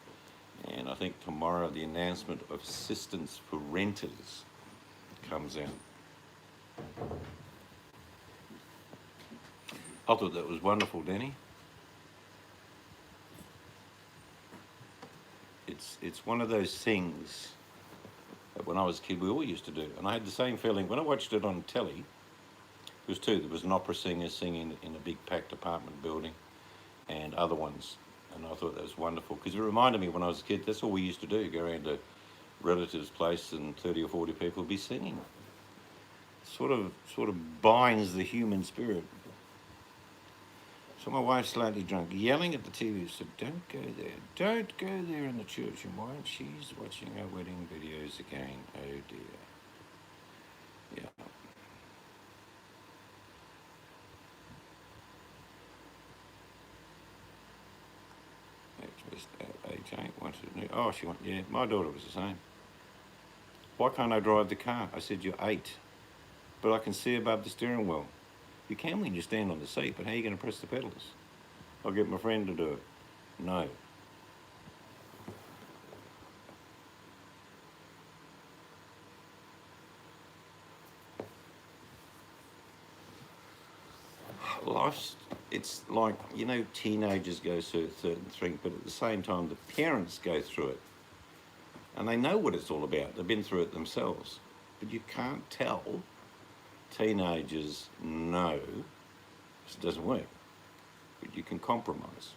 and I think tomorrow the announcement of assistance for renters comes out. I thought that was wonderful, Danny. It's one of those things But when I was a kid, we all used to do it. And I had the same feeling when I watched it on telly. There was two. There was an opera singer singing in a big packed apartment building, and other ones. And I thought that was wonderful because it reminded me when I was a kid. That's all we used to do: go around to relatives' place, and 30 or 40 people would be singing. Sort of binds the human spirit. So my wife's slightly drunk, yelling at the TV, said, "Don't go there. Don't go there in the church." And why? She's watching our wedding videos again. Oh dear. Yeah. AJ wanted to know. Oh, she went, yeah, my daughter was the same. Why can't I drive the car? I said, you're 8, but I can see above the steering wheel. You can when you stand on the seat, but how are you going to press the pedals? I'll get my friend to do it. No. Life's, it's like, you know, teenagers go through a certain thing, but at the same time, the parents go through it. And they know what it's all about. They've been through it themselves. But you can't tell teenagers no, it doesn't work. But you can compromise.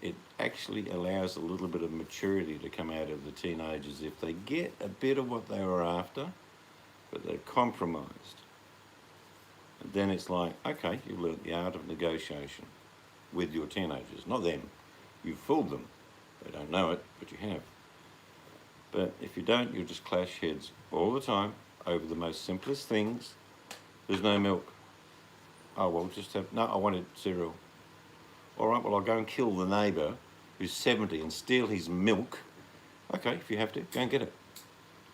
It actually allows a little bit of maturity to come out of the teenagers if they get a bit of what they were after, but they're compromised. And then it's like, okay, you've learnt the art of negotiation with your teenagers, not them. You've fooled them. They don't know it, but you have. But if you don't, you'll just clash heads all the time over the most simplest things. There's no milk. Oh, well, just have, no, I wanted cereal. All right, well, I'll go and kill the neighbour who's 70 and steal his milk. Okay, if you have to, go and get it.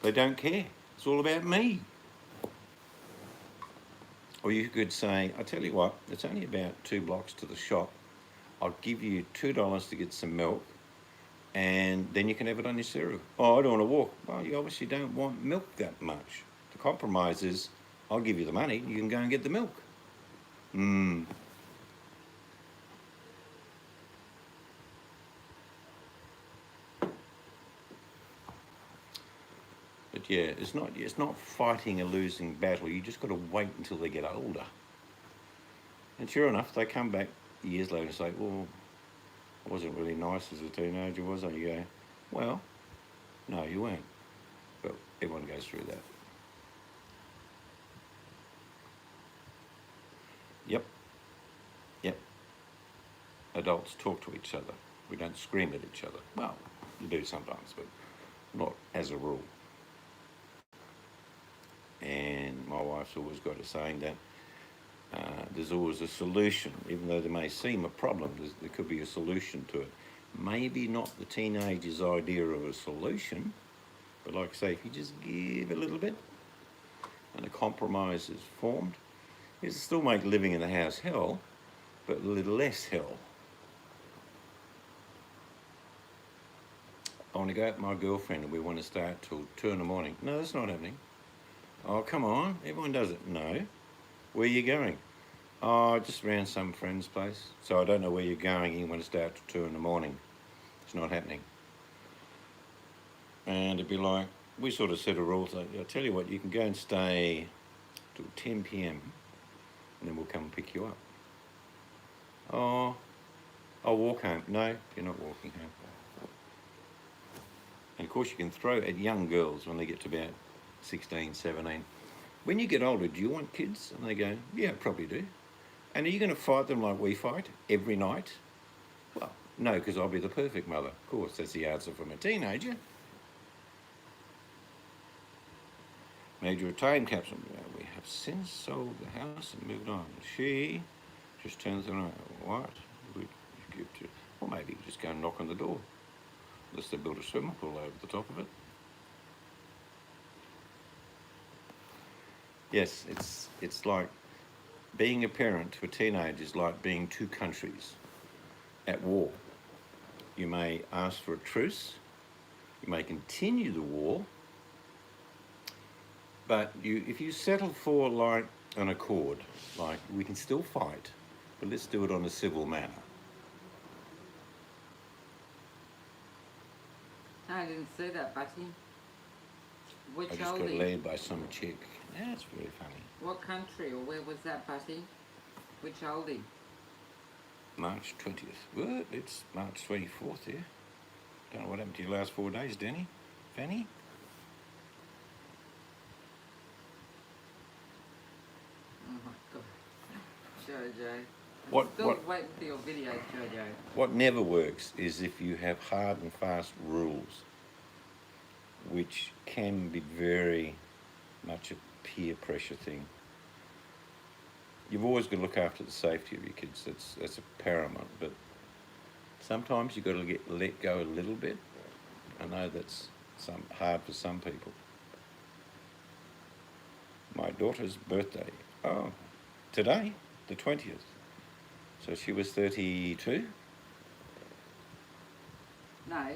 They don't care. It's all about me. Or you could say, I tell you what, it's only about 2 blocks to the shop. I'll give you $2 to get some milk, and then you can have it on your cereal. Oh, I don't want to walk. Well, you obviously don't want milk that much. The compromise is, I'll give you the money, you can go and get the milk. But yeah, it's not fighting a losing battle. You just got to wait until they get older. And sure enough, they come back years later and say, well, I wasn't really nice as a teenager, was I? You go, well, no, you weren't. But everyone goes through that. Yep. Adults talk to each other. We don't scream at each other. Well, you do sometimes, but not as a rule. And my wife's always got a saying that there's always a solution. Even though there may seem a problem, there could be a solution to it. Maybe not the teenager's idea of a solution, but like I say, if you just give a little bit and a compromise is formed, it'll still make living in the house hell, but a little less hell. I want to go out with my girlfriend and we want to start till 2 in the morning. No, that's not happening. Oh, come on, everyone does it. No. Where are you going? Oh, just around some friend's place. So I don't know where you're going. You want to start till 2 in the morning. It's not happening. And it'd be like, we sort of set a rule. So I'll tell you what, you can go and stay till 10 p.m. and then we'll come and pick you up. Oh, I'll walk home. No, you're not walking home. And of course you can throw at young girls when they get to about 16, 17. When you get older, do you want kids? And they go, yeah, I probably do. And are you going to fight them like we fight every night? Well, no, because I'll be the perfect mother. Of course, that's the answer from a teenager. Made you a time capsule. We have since sold the house and moved on. She just turns around. What? We give to, well, maybe you just go and knock on the door. Unless they build a swimming pool over the top of it. Yes, it's like being a parent to a teenager is like being 2 countries at war. You may ask for a truce, you may continue the war, but if you settle for like an accord, like we can still fight, but let's do it on a civil manner. I didn't see that, Batty. Which I just got oldie? laid by some chick. That's very funny. What country or where was that, Buddy? Which oldie? March 20th. What? It's March 24th here. Don't know what happened to your last 4 days, Danny. Fanny? Oh my god. Jojo. I'm What- still what- waiting for your video, Jojo. What never works is if you have hard and fast rules, which can be very much a peer pressure thing. You've always got to look after the safety of your kids. That's a paramount. But sometimes you've got to let go a little bit. I know that's hard for some people. My daughter's birthday. Oh, today, the 20th. So she was 32. No,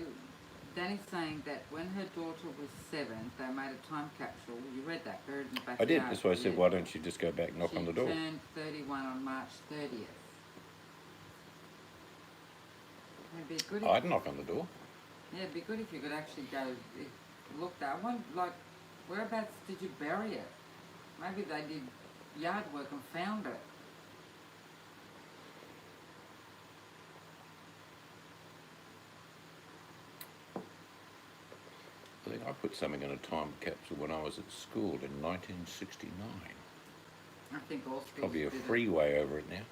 Danny's saying that when her daughter was 7, they made a time capsule. You read that, buried in the backyard. I did. That's why I said, Yeah. why don't you just go back and knock She on the door? turned 31 on March 30th. It'd be good if, I'd knock on the door. yeah, it'd be good if you could actually go look there. I wonder, like, whereabouts did you bury it? Maybe they did yard work and found it. I think I put something in a time capsule when I was at school in 1969. I think all schools Probably a did it. freeway over it now.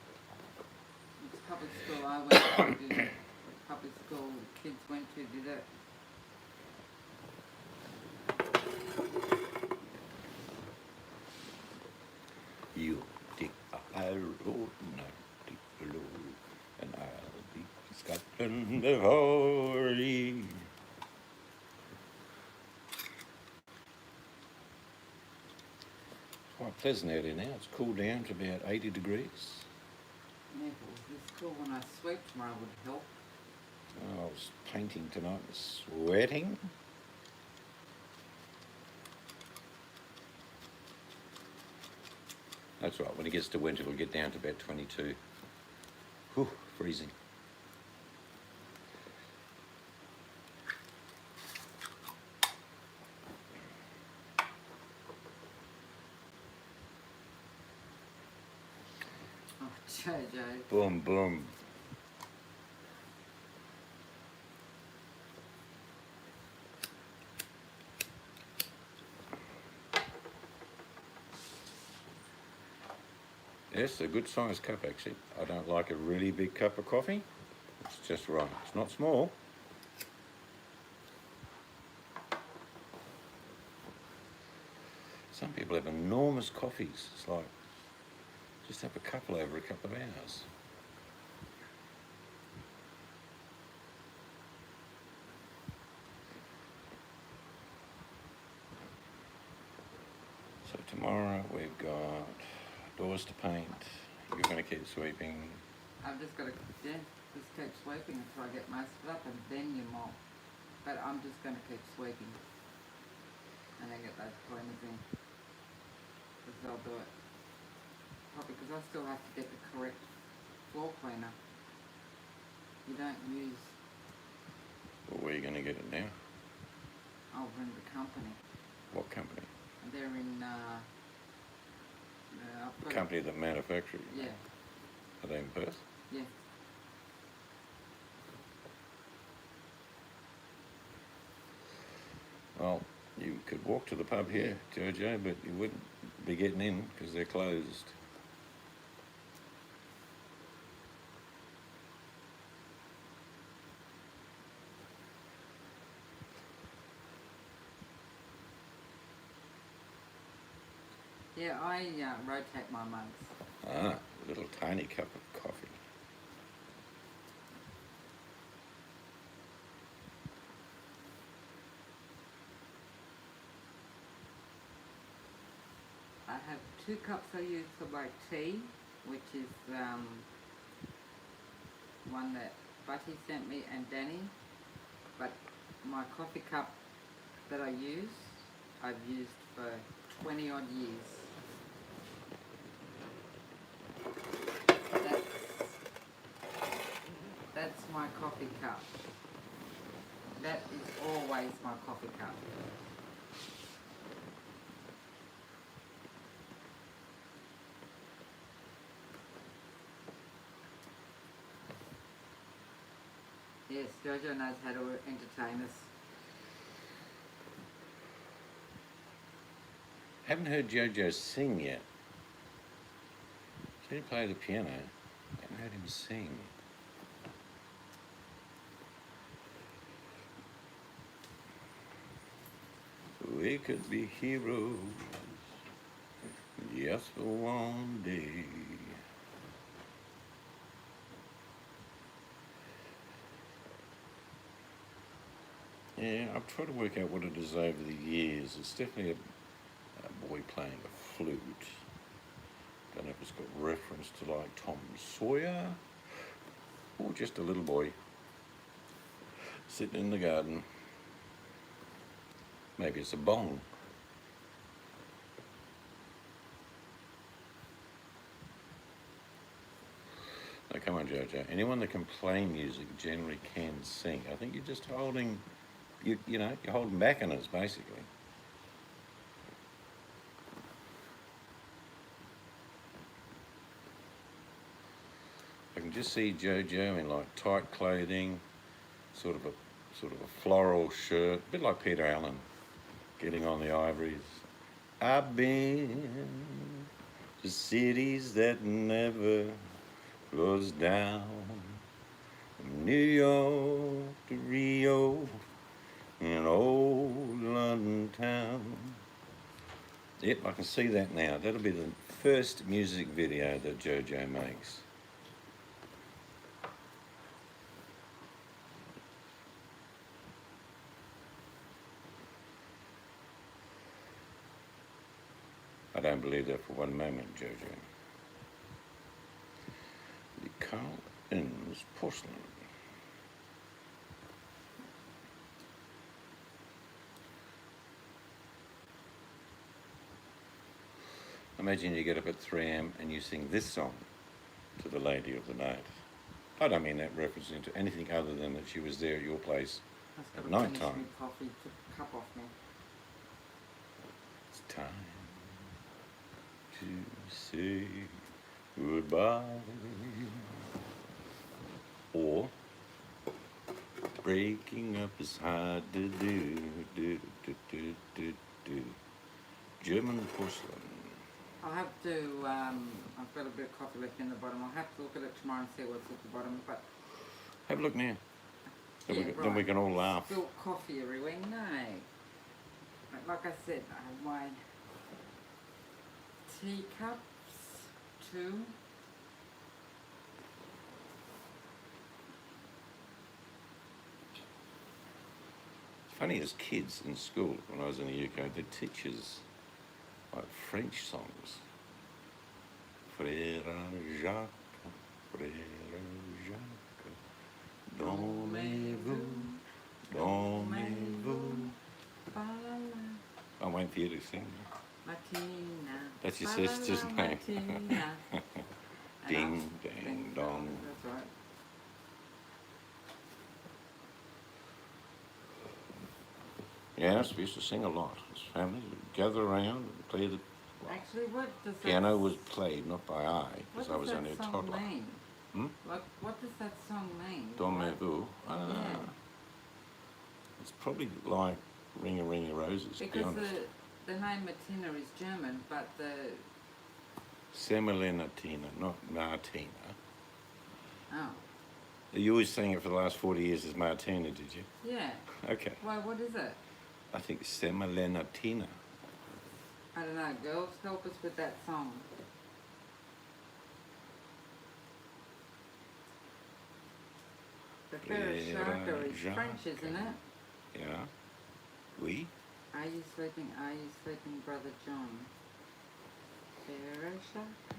It's public school I went to did it. Public school kids went to did it. You dig a high road, and I dig below, and I'll be Scotland before ye. It's quite pleasant out here now. It's cooled down to about 80 degrees. Yeah, if it was this cool when I sweep tomorrow would help. I was painting tonight, sweating. That's right, when it gets to winter, it'll get down to about 22. Whew, freezing. Oh, Jojo. Boom, boom. Yes, a good sized cup actually. I don't like a really big cup of coffee. It's just right. It's not small. Some people have enormous coffees. It's like, just have a couple over a couple of hours. So tomorrow we've got doors to paint. You're going to keep sweeping. I've just got to, yeah, just keep sweeping until I get most of it up and then you mop. But I'm just going to keep sweeping. And then get those cleaners in. Because they'll do it. Probably because I still have to get the correct floor cleaner. You don't use, Well, where are you going to get it now? over in the company. What company? They're in, I've The got it- company that manufactures it. Yeah, Are they in Perth? yeah. Well, you could walk to the pub here, Jojo, but you wouldn't be getting in because they're closed. Yeah, I rotate my mugs. Ah, a little tiny cup of coffee. I have 2 cups I use for my tea, which is one that Butty sent me and Danny. But my coffee cup that I use, I've used for 20 odd years. That's my coffee cup. That is always my coffee cup. Yes, Jojo knows how to entertain us. Haven't heard Jojo sing yet. He play the piano. Haven't heard him sing. We could be heroes just for one day. Yeah, I've tried to work out what it is over the years. It's definitely a boy playing a flute. Don't know if it's got reference to like Tom Sawyer or just a little boy sitting in the garden. Maybe it's a bong. Now come on, Jojo. Anyone that can play music generally can sing. I think you're just holding, you're holding back on us basically. I can just see Jojo in like tight clothing, sort of a floral shirt, a bit like Peter Allen, getting on the ivories. I've been to cities that never closed down, from New York to Rio, in old London town. Yep, I can see that now. That'll be the first music video that Jojo makes. I don't believe that for one moment, Jojo. The Carl Innes porcelain. Imagine you get up at 3 a.m. and you sing this song to the lady of the night. I don't mean that referencing to anything other than that she was there at your place at night time. Coffee, took the cup off me. It's time to say goodbye. Or breaking up is hard to do. German porcelain. I'll have to, I've got a bit of coffee left in the bottom. I'll have to look at it tomorrow and see what's at the bottom. But have a look now. yeah, Then we can all laugh. Spilt coffee everywhere. No. Like I said, I have my teacups, too. Funny, as kids in school, when I was in the UK, the teachers like French songs. Frère Jacques, Frère Jacques, dormez-vous, dormez-vous. I'm waiting for you to sing. Martina. That's your sister's name. Martina. Ding, dang, dong. That's right. Yes, we used to sing a lot. As families would gather around and play the Actually, what does piano was played, not by eye, because I was only a song toddler. mean? Hmm? What does that song mean? Dormez-vous. I don't know. Yeah. It's probably like Ring a Ring a Roses, to be Because honest. the name Martina is German, but the... Semolina Tina, not Martina. Oh. You always sang it for the last 40 years as Martina, did you? Yeah. Okay. Why, what is it? I think Semolina Tina. I don't know. Girls, help us with that song. The Frère Jacques is French, isn't it? Yeah. Oui. Are you sleeping, Brother John? Frère Jacques.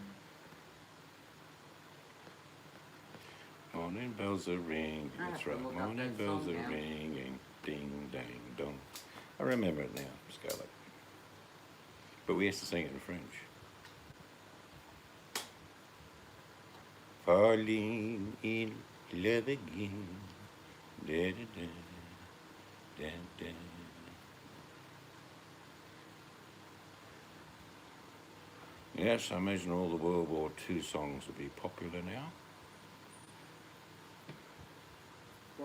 Morning bells are ringing. I That's have to right. look up Morning that bells song are now. ringing. Ding, dang, dong. I remember it now, Scarlett. But we used to sing it in French. Falling in love again. Da, da, da, da, da. Yes, I imagine all the World War II songs would be popular now.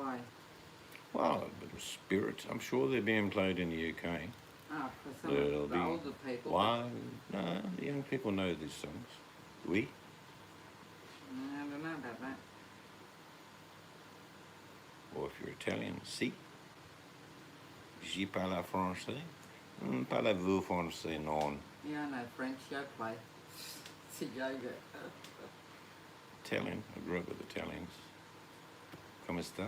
Why? Well, a bit of spirit. I'm sure they're being played in the UK. Oh, for some There'll of the be older people. why? No, the young people know these songs. Oui. I don't know about that. Or if you're Italian, si. Je parle français. Parlez-vous français? Non. Yeah, I know French. Yo play. It's a yoga. Italian. I grew up with Italians. Come sta?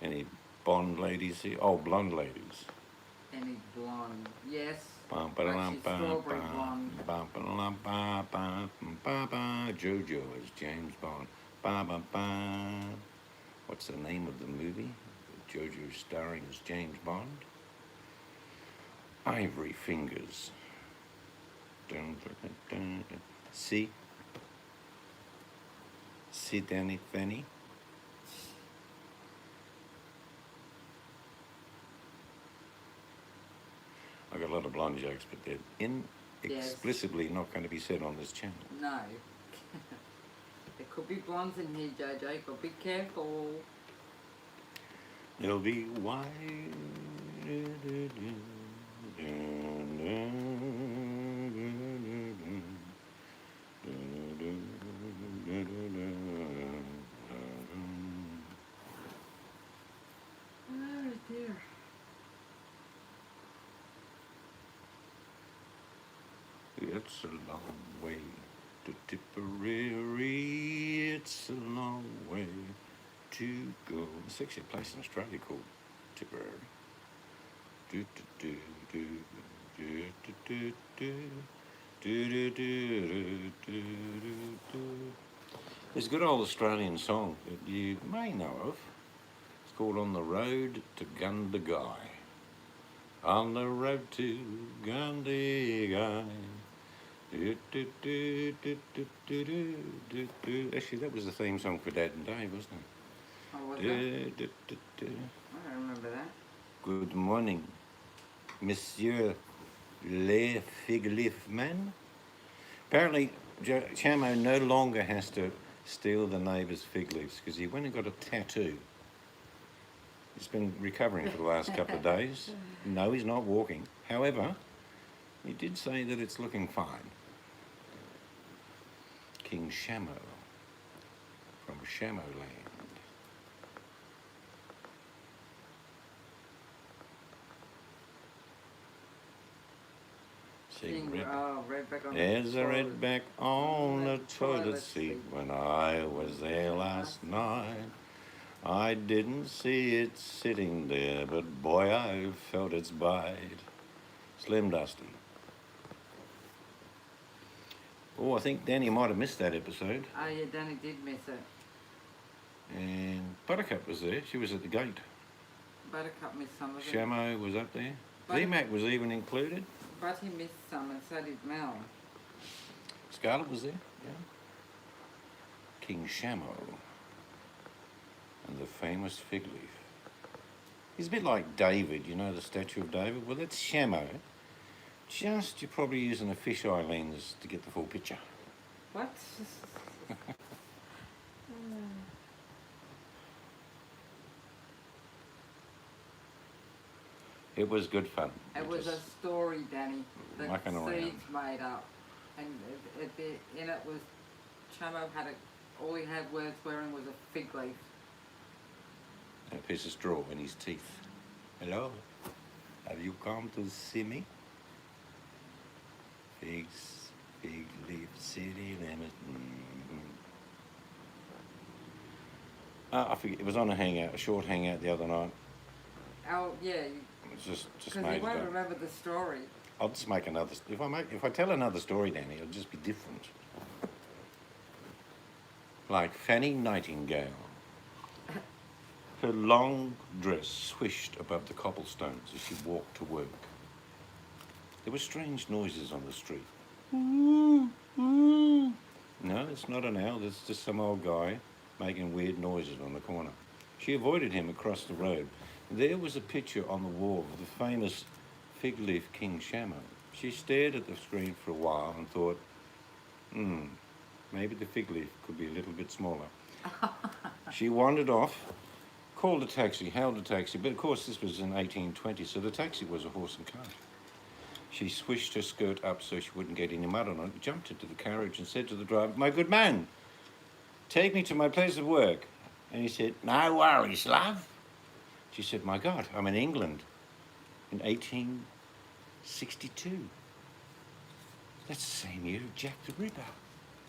Any blonde ladies here? Oh, blonde ladies. Any blonde? Yes. Bum, But ba-da-dum, she's bum, strawberry bum, blonde. bum, ba-da-dum, ba, ba, ba, ba. Jojo as James Bond. Ba, ba, ba. What's the name of the movie? Jojo starring as James Bond? Ivory Fingers. Dun, dun, dun, dun, dun. See? See, Danny Fanny? I got a lot of blonde jokes, but they're Yes. explicitly not going to be said on this channel. No. There could be blondes in here, Jojo, but be careful. There'll be why. Oh dear. It's a long way to Tipperary. It's a long way to go. There's actually a place in Australia called Tipperary. Do do do do do do do do do do do do. There's a good old Australian song that you may know of. It's called "On the Road to Gundagai." On the road to Gundagai. Do, do, do, do, do, do, do, do, do. Actually, that was the theme song for Dad and Dave, wasn't it? Oh, was Do, that? do, do, do. I don't remember that. Good morning, Monsieur Le Fig Leaf Man. Apparently, Chamo no longer has to steal the neighbour's fig leaves because he went and got a tattoo. He's been recovering for the last couple of days. No, he's not walking. However, he did say that it's looking fine. King Shamo from Shamoland. King, Red. redback on There's the a toilet. redback on the toilet toilet seat seat. when I was there last night. I didn't see it sitting there, but boy, I felt its bite. Slim Dusty. Oh, I think Danny might have missed that episode. Oh yeah, Danny did miss it. And Buttercup was there. She was at the gate. Buttercup missed some of it. Shamo was up there. Butter- VMAC was even included. But he missed some, and so did Mel. Scarlett was there. Yeah. King Shamo. And the famous fig leaf. He's a bit like David, you know, the statue of David. Well, that's Shamo. Just, you're probably using a fisheye lens to get the full picture. What? It was good fun. It was a story, Danny, that Mucking around. Seeds made up. And in it was, Chamo had all he had words wearing was a fig leaf. And a piece of straw in his teeth. Hello, have you come to see me? Figs, fig leaf, city limit. I forget, it was on a short hangout the other night. Oh, yeah, It's just because made you it won't up. remember the story. I'll just make another. If I tell another story, Danny, it'll just be different. Like Fanny Nightingale. Her long dress swished above the cobblestones as she walked to work. There were strange noises on the street. No, it's not an owl. It's just some old guy making weird noises on the corner. She avoided him across the road. There was a picture on the wall of the famous fig leaf King Shamo. She stared at the screen for a while and thought, maybe the fig leaf could be a little bit smaller. She wandered off, called a taxi, hailed a taxi, but of course this was in 1820, so the taxi was a horse and cart. She swished her skirt up so she wouldn't get any mud on it, jumped into the carriage and said to the driver, "My good man, take me to my place of work." And he said, "No worries, love." She said, "My God, I'm in England in 1862. That's the same year of Jack the Ripper."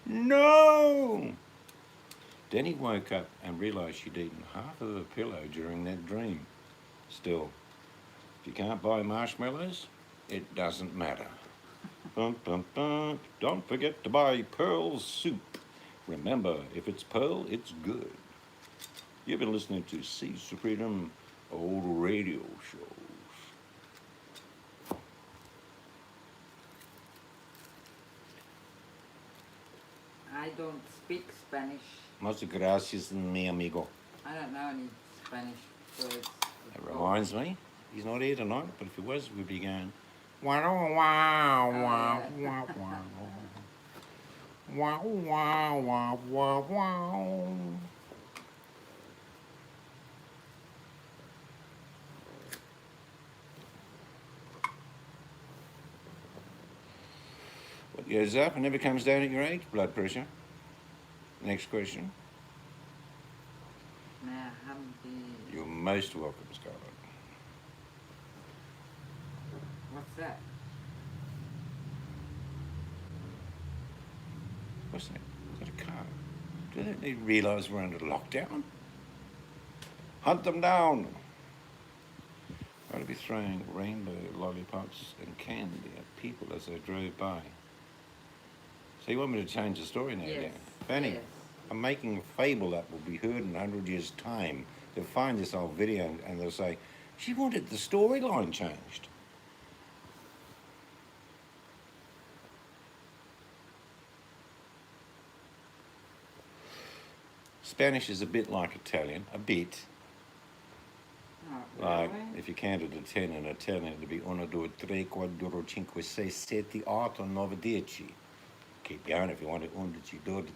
No! Then he woke up and realised she'd eaten half of a pillow during that dream. Still, if you can't buy marshmallows, it doesn't matter. Bum, bum, bum. Don't forget to buy Pearl soup. Remember, if it's Pearl, it's good. You've been listening to Seeds to Freedom, old radio shows. I don't speak Spanish. Muchas gracias, mi amigo. I don't know any Spanish words. That reminds me, he's not here tonight, but if he was, we'd be going, wow, wow, wow, wow, wow. Wow, wow, wow, wow, wow. What goes up and never comes down at your age? Blood pressure. Next question. Now, Hamdi. You're most welcome, Scarlett. What's that? What's that? Is that a car? Do they realise we're under lockdown? Hunt them down! I'd be throwing rainbow lollipops and candy at people as they drove by. So you want me to change the story now, Yes. Dan? Fanny, Yes. I'm making a fable that will be heard in 100 years' time. They'll find this old video and they'll say, she wanted the storyline changed. Spanish is a bit like Italian, a bit. Oh, Like, really? if you counted a 10 in Italian, it'd be 1, 2, 3, 4, 5, 6, 7, 8, 9, 10. Keep going if you want it, 11, 12.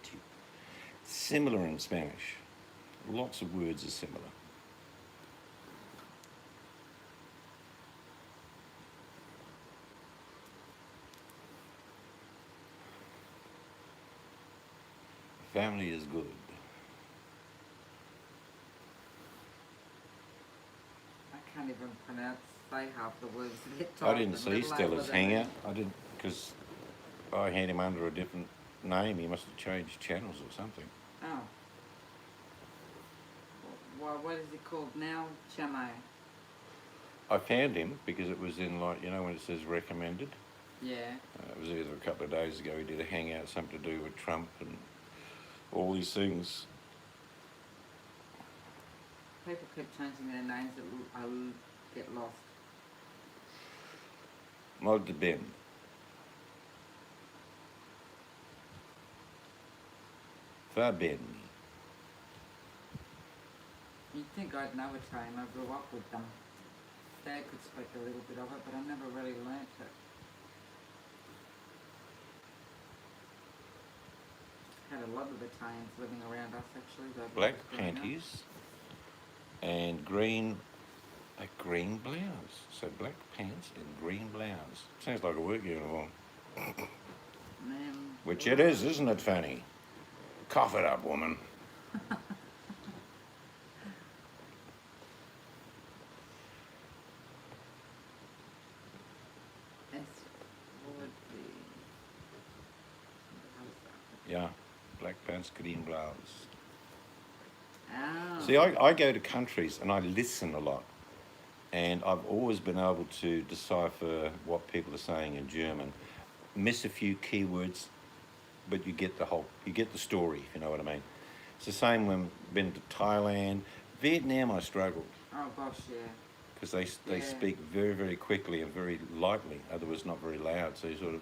Similar in Spanish. Lots of words are similar. Family is good. I can't even say half the words. I didn't see Stella's hangout. I didn't, because I had him under a different name. He must have changed channels or something. Oh. Well, what is it called now? Chamo. I found him because it was in, like, you know, when it says recommended. Yeah. It was either a couple of days ago. He did a hangout, something to do with Trump and all these things. People keep changing their names. I'll get lost. Molto bene. Va bene. You'd think I'd know Italian. I grew up with them. Dad could speak a little bit of it, but I never really learnt it. Had a lot of Italians living around us actually. Though, Black growing up. panties and a green blouse. So black pants and green blouse. Sounds like a work uniform. Which it is, isn't it, Fanny? Cough it up, woman. Yeah, black pants, green blouse. Oh. See, I go to countries and I listen a lot. And I've always been able to decipher what people are saying in German. Miss a few keywords, but you get the story, if you know what I mean. It's the same when I've been to Thailand. Vietnam, I struggled. Oh gosh, yeah. Because they speak very, very quickly and very lightly, otherwise not very loud, so you sort of...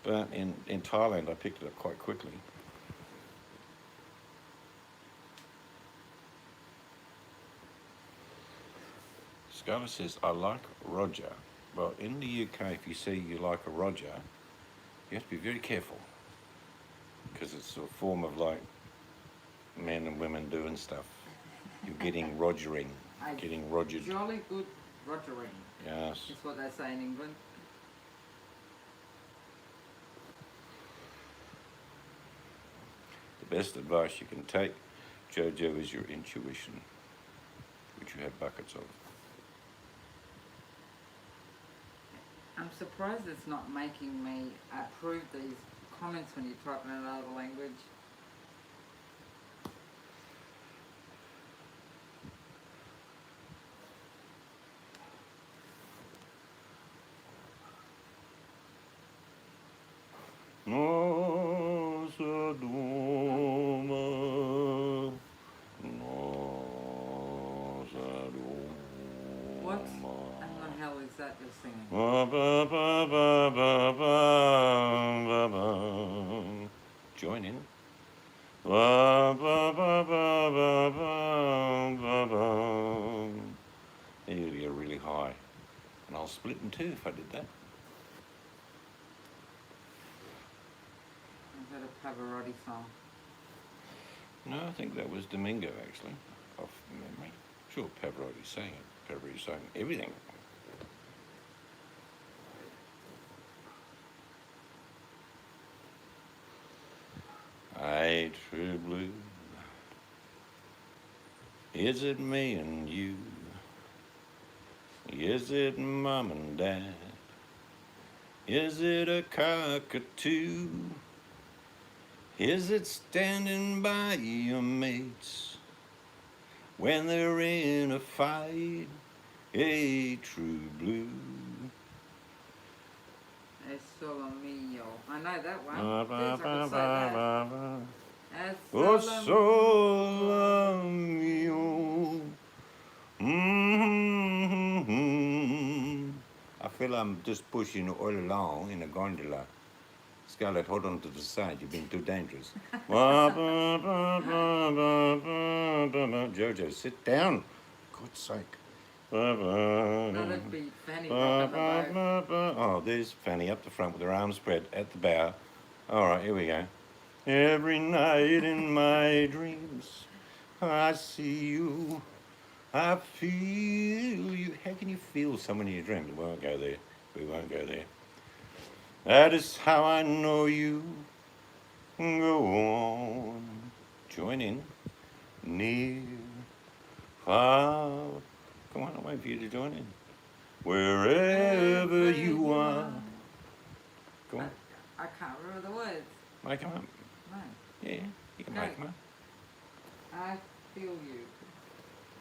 But in Thailand, I picked it up quite quickly. Scarlett says, I like Roger. Well, in the UK, if you say you like a Roger, you have to be very careful. Because it's a form of, like, and women doing stuff. You're getting rogering, I getting rogered. jolly good rogering. Yes. Is what they say in England. The best advice you can take, Jojo, is your intuition, which you have buckets of. I'm surprised it's not making me approve these comments when you type in another language. Nossa Duma, Nossa Duma. What? Hang on, how is that you're singing? Ba, ba, ba, ba, ba, ba, ba. Join in. Ba, ba, ba, ba, ba, ba, ba. There you go, really high. And I'll split in two if I did that. Is that a Pavarotti song? No, I think that was Domingo, actually, off memory. Sure, Pavarotti sang it. Pavarotti sang everything. Hey, true blue, is it me and you? Is it mom and dad? Is it a cockatoo? Is it standing by your mates when they're in a fight? Hey, true blue. Es solo mio. I know that one. Ba, ba, Yes, I ba, could say ba, that. ba, ba. Es Oh, solo solo mio. Mm-hmm. I feel I'm just pushing all along in a gondola. Scarlett, hold on to the side. You've been too dangerous. Ba, ba, ba, ba, ba, ba, ba, ba. Jojo, sit down. God's sake. Ba, ba, No, that'd be Fanny ba, rocking the ba, boat. ba, ba. Oh, there's Fanny up the front with her arms spread at the bow. All right, here we go. Every night in my dreams, I see you. I feel you. How can you feel someone in your dreams? We won't go there. We won't go there. That is how I know you. Go on. Join in. Near. Far. Come on, I'll wait for you to join in. Wherever you are. Go on. I can't remember the words. Make them up. No. Yeah, you can Go. make them up. I feel you.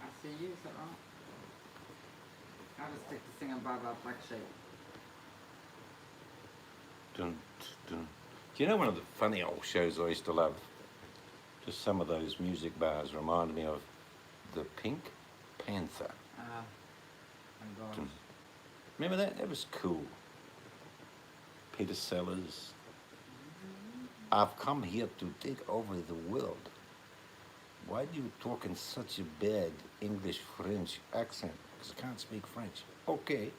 I see you, is that right? I'll just stick to singing Bye Bye Black Sheep. Dun, dun. Do you know one of the funny old shows I used to love? Just some of those music bars remind me of the Pink Panther. Oh gosh. Dun. Remember that? That was cool. Peter Sellers. I've come here to take over the world. Why do you talk in such a bad English French accent? Because I can't speak French. Okay.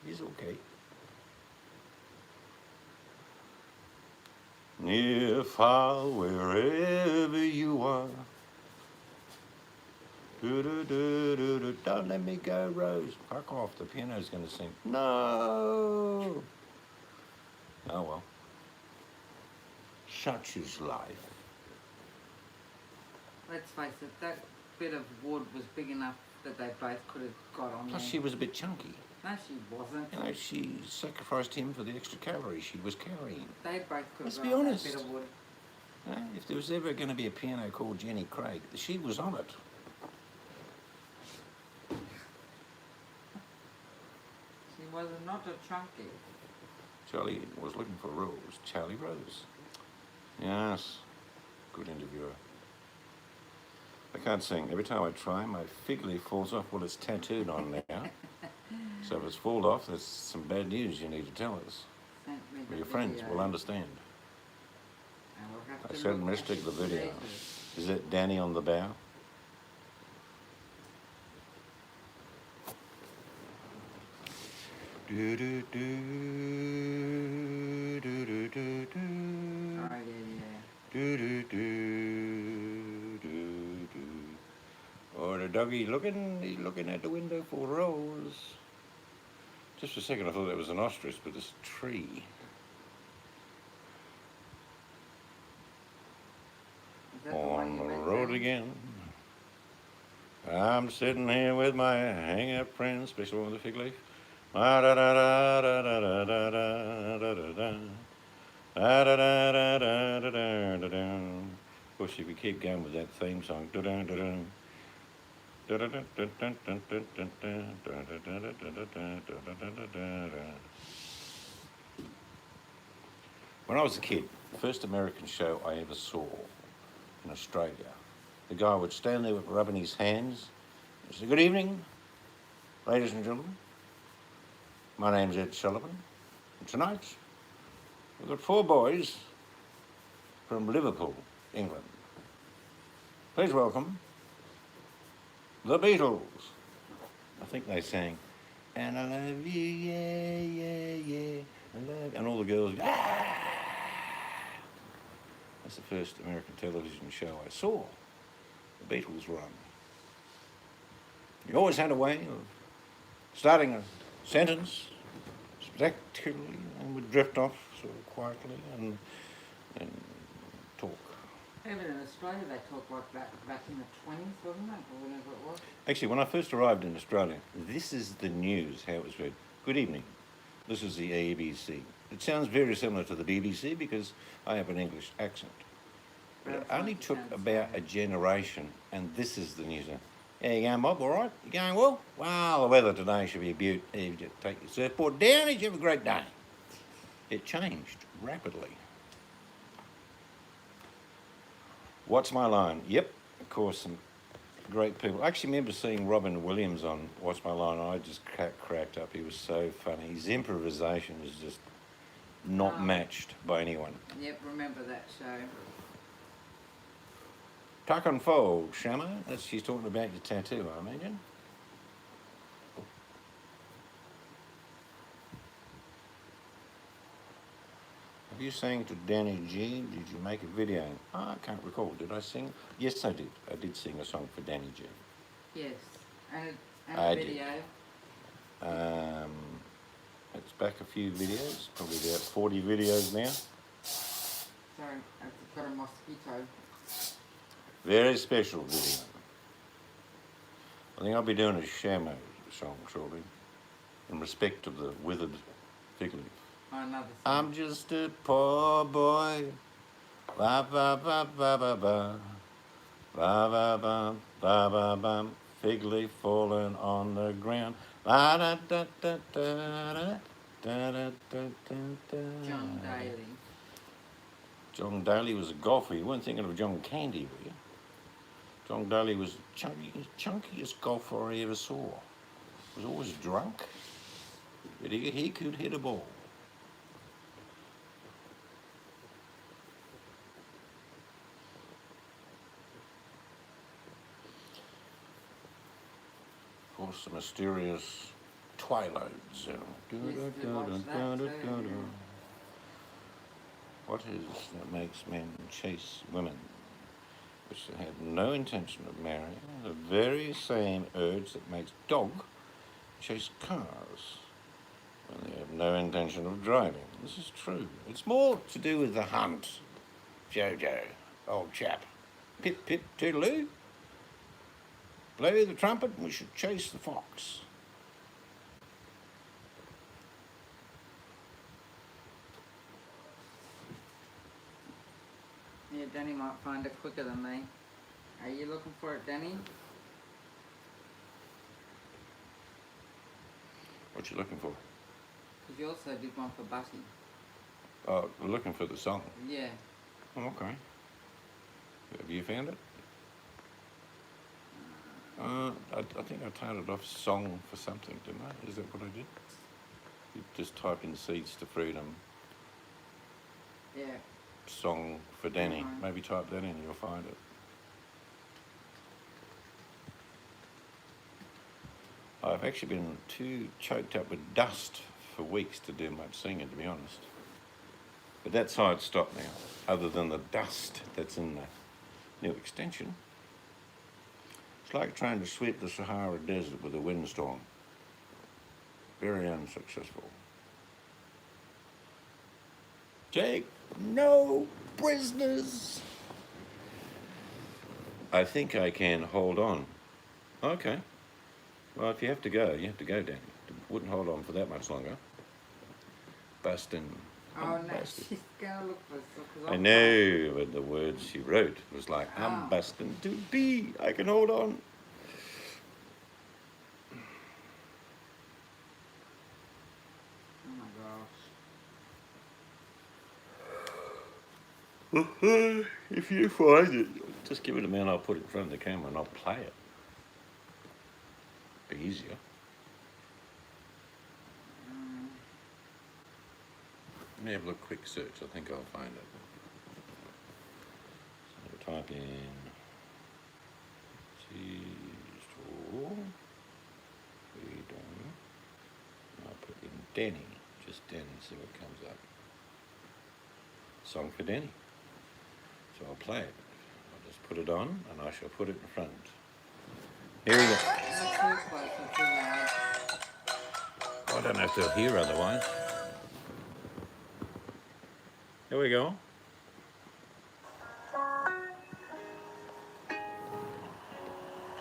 He's okay. Near, far, wherever you are. Do-do-do-do-do. Don't let me go, Rose. Fuck off. The piano's going to sing. No. Oh, well. Such is life. Let's face it, that bit of wood was big enough that they both could have got on Plus, there. she was a bit chunky. No, she wasn't. You know, she sacrificed him for the extra calories she was carrying. They both could Let's have be got on that honest. bit of wood. If there was ever going to be a piano called Jenny Craig, she was on it. She was not a chunky. Charlie was looking for Rose. Charlie Rose. Yes. Good interviewer. I can't sing. Every time I try, my fig leaf falls off. Well, it's tattooed on now. So if it's fallen off, there's some bad news you need to tell us. Sent me the Your friends video, will understand. and we'll have I to sent look Mystic at the video. Jesus. Is it Danny on the bow? Do do do do do do do Oh, yeah. do do do do. a doggy he's looking out the window for Rose. Just for a second I thought that was an ostrich, but it's a tree. Is that the one On you the went road down? again. I'm sitting here with my hang-up friend, special one with the fig leaf. Da da da da da da da da da da da. Da da da da da da da da da. Of course, if we keep going with that theme song, da da da da. When I was a kid, the first American show I ever saw in Australia, the guy would stand there with rubbing his hands and say, "Good evening, ladies and gentlemen. My name's Ed Sullivan, and tonight we've got 4 boys from Liverpool, England. Please welcome the Beatles." I think they sang, "And I love you, yeah, yeah, yeah, I love you," and all the girls, "Ah!" That's the first American television show I saw. The Beatles were on. You always had a way of starting a sentence spectacularly and would drift off sort of quietly and talk. Even in Australia, they talk like that back in the 20s, wasn't it? Or whenever it was. Actually, when I first arrived in Australia, this is the news, how it was read. "Good evening. This is the ABC." It sounds very similar to the BBC because I have an English accent. But it only took about a generation, and this is the news. "How you going, Bob? All right? You going well? Well, the weather today should be a beaut. You just take your surfboard down, you have a great day." It changed rapidly. What's My Line? Yep, of course, some great people. I actually remember seeing Robin Williams on What's My Line. I just cracked up. He was so funny. His improvisation was just not matched by anyone. Yep, remember that show. Tuck and fold, Shama. She's talking about your tattoo, I imagine. Have you sang to Danny G? Did you make a video? Oh, I can't recall. Did I sing? Yes, I did. I did sing a song for Danny G. Yes, and I a did. video. It's back a few videos, probably about 40 videos now. Sorry, I've got a mosquito. Very special video. I think I'll be doing a Shamo song shortly in respect of the withered fig leaf. Oh, another song. I'm just a poor boy. Ba ba ba ba ba ba. Ba ba ba ba ba ba. Fig leaf falling on the ground. La da da da da da da da da da. John Daly. John Daly was a golfer. You weren't thinking of John Candy, were you? John Daly was the chunkiest golfer I ever saw. He was always drunk, but he could hit a ball. Of course, the mysterious Twilight Zone. What is that makes men chase women, which they have no intention of marrying? The very same urge that makes dog chase cars when they have no intention of driving. This is true. It's more to do with the hunt. Jojo, old chap. Pip, pip, toodaloo. Blow the trumpet and we should chase the fox. Yeah, Danny might find it quicker than me. Are you looking for it, Danny? What you looking for? Because you also did one for Buddy. Oh, we're looking for the song. Yeah. Oh, okay. Have you found it? I think I turned it off song for something, didn't I? Is that what I did? You just type in Seeds to Freedom. Yeah. Song for Danny. Mhm. Maybe type that in and you'll find it. I've actually been too choked up with dust for weeks to do much singing, to be honest. But that's how it's stopped now, other than the dust that's in the new extension. It's like trying to sweep the Sahara Desert with a windstorm. Very unsuccessful. Take no prisoners. I think I can hold on. Okay. Well, if you have to go, you have to go, Danny. Wouldn't hold on for that much longer. Busting. Oh no, busting. she's gonna look for some. I know, but the words she wrote was like, I'm Oh. busting to be. I can hold on. Oh my gosh. If you find it, just give it to me and I'll put it in front of the camera and I'll play it. Be easier. Let me have a look, quick search. I think I'll find it. So we'll type in freedom. And I'll put in Danny. Just Danny, see what comes up. Song for Danny. So I'll play it. I'll just put it on and I shall put it in front. Here we go. Not too close or too loud. I don't know if they'll hear otherwise. Here we go.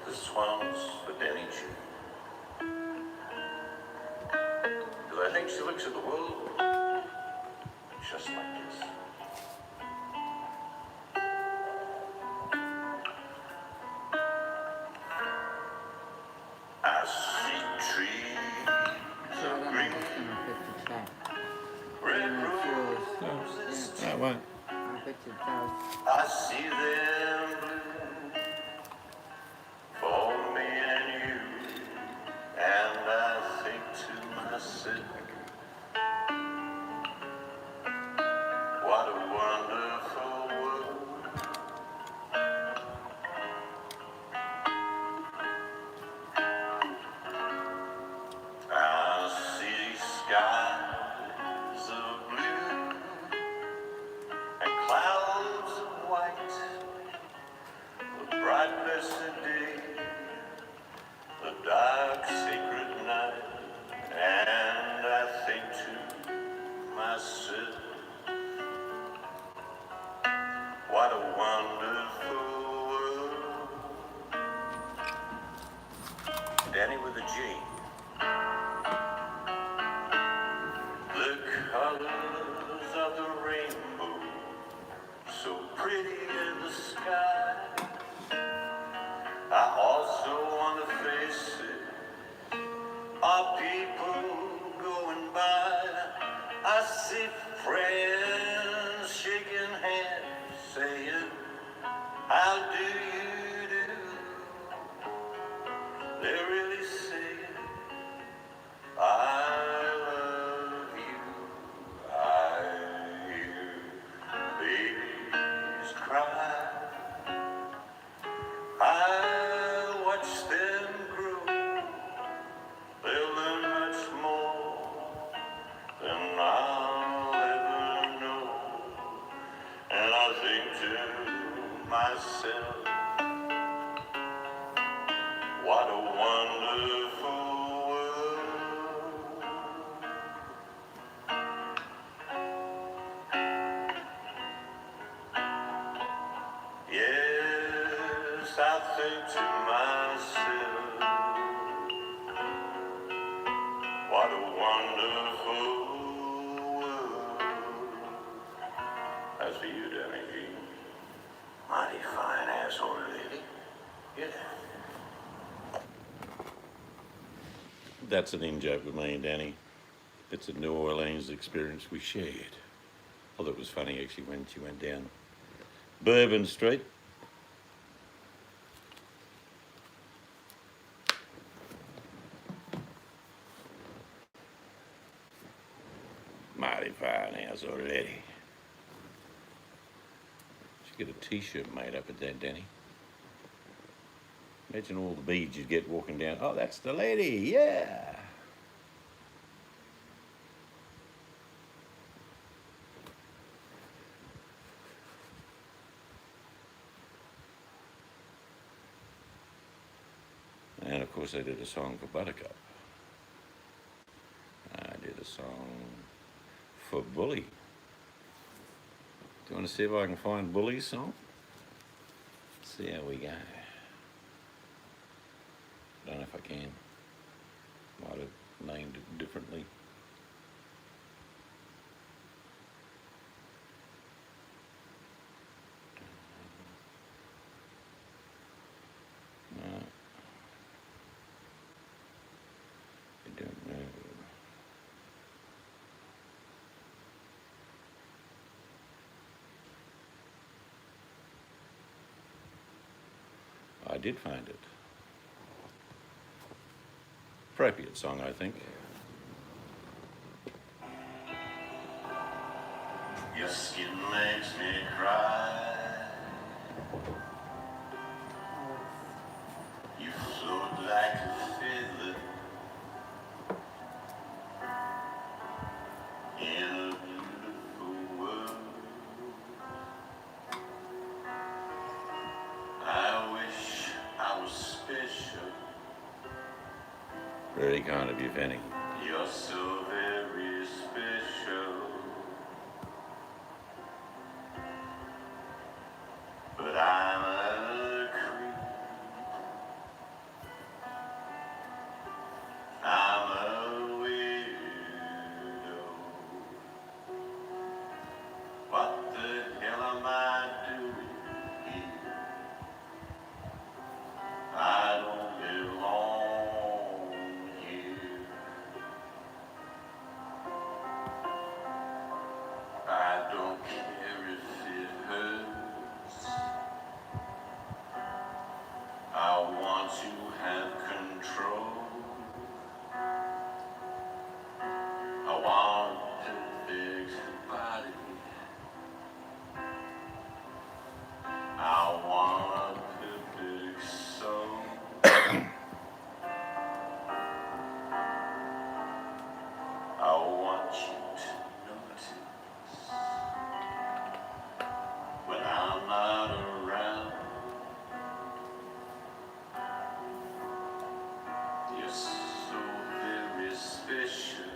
This one's for Danny Chu. Because I think she looks at the world just like this. I see trees So I of don't know green, what's gonna fit the chat. red Yeah. roses. That one. I bet you it does. I see them blue for me and you, and I think to myself, what a wonderful world. I see skies of blue and clouds of white, the bright blessed day, the dark sacred night, and I think to myself, what a wonderful world. Danny with a G. The colors of the rainbow, so pretty in the sky. I also want to face it. Are people going by? I see friends shaking hands, saying, how do you do? They're really saying, I love you. I hear babies cry. I watch them grow. They'll learn much more than I'll ever know. And I think to myself, what a wonderful world. Yes, I think to myself, what a wonderful world. That's for you, Danny G. Mighty fine asshole lady. Yeah. That's an in-joke with me and Danny. It's a New Orleans experience we shared. Although it was funny actually when she went down Bourbon Street. Mighty fine house already. Should get a t-shirt made up of that, Danny. Imagine all the beads you'd get walking down. Oh, that's the lady, yeah. And of course I did a song for Buttercup. I did a song for Bully. Do you want to see if I can find Bully's song? See how we go. Don't know if I can. Might have named it differently. No. I don't know. I did find it. Appropriate song, I think. Your skin makes me cry. You float like a feather in a beautiful world. I wish I was special. Very kind of you, Fanny. You're so very special. But I'm a creep. I'm a weirdo. What the hell am I doing here? I don't belong here. I don't care if it hurts. I want to have control. I want to fix the body. I want a perfect soul. I want you to notice when I'm not around. You're so very special.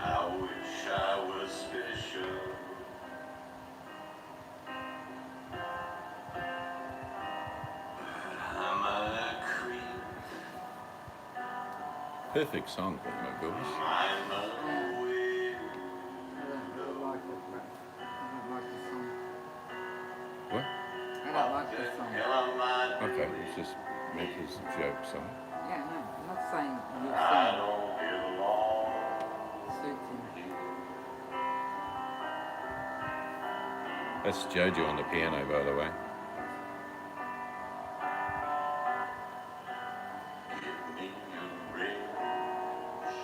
I wish I was special. But I'm a creep. Perfect song for my girls. I'm a weirdo. I don't like it, but I don't like the song. What? I don't like What the the song. hell am I doing? Okay, it's just meant as a joke song. Yeah, no, I'm not saying you I sing. don't belong Suits him. here. That's Jojo on the piano, by the way. Give me a wrench.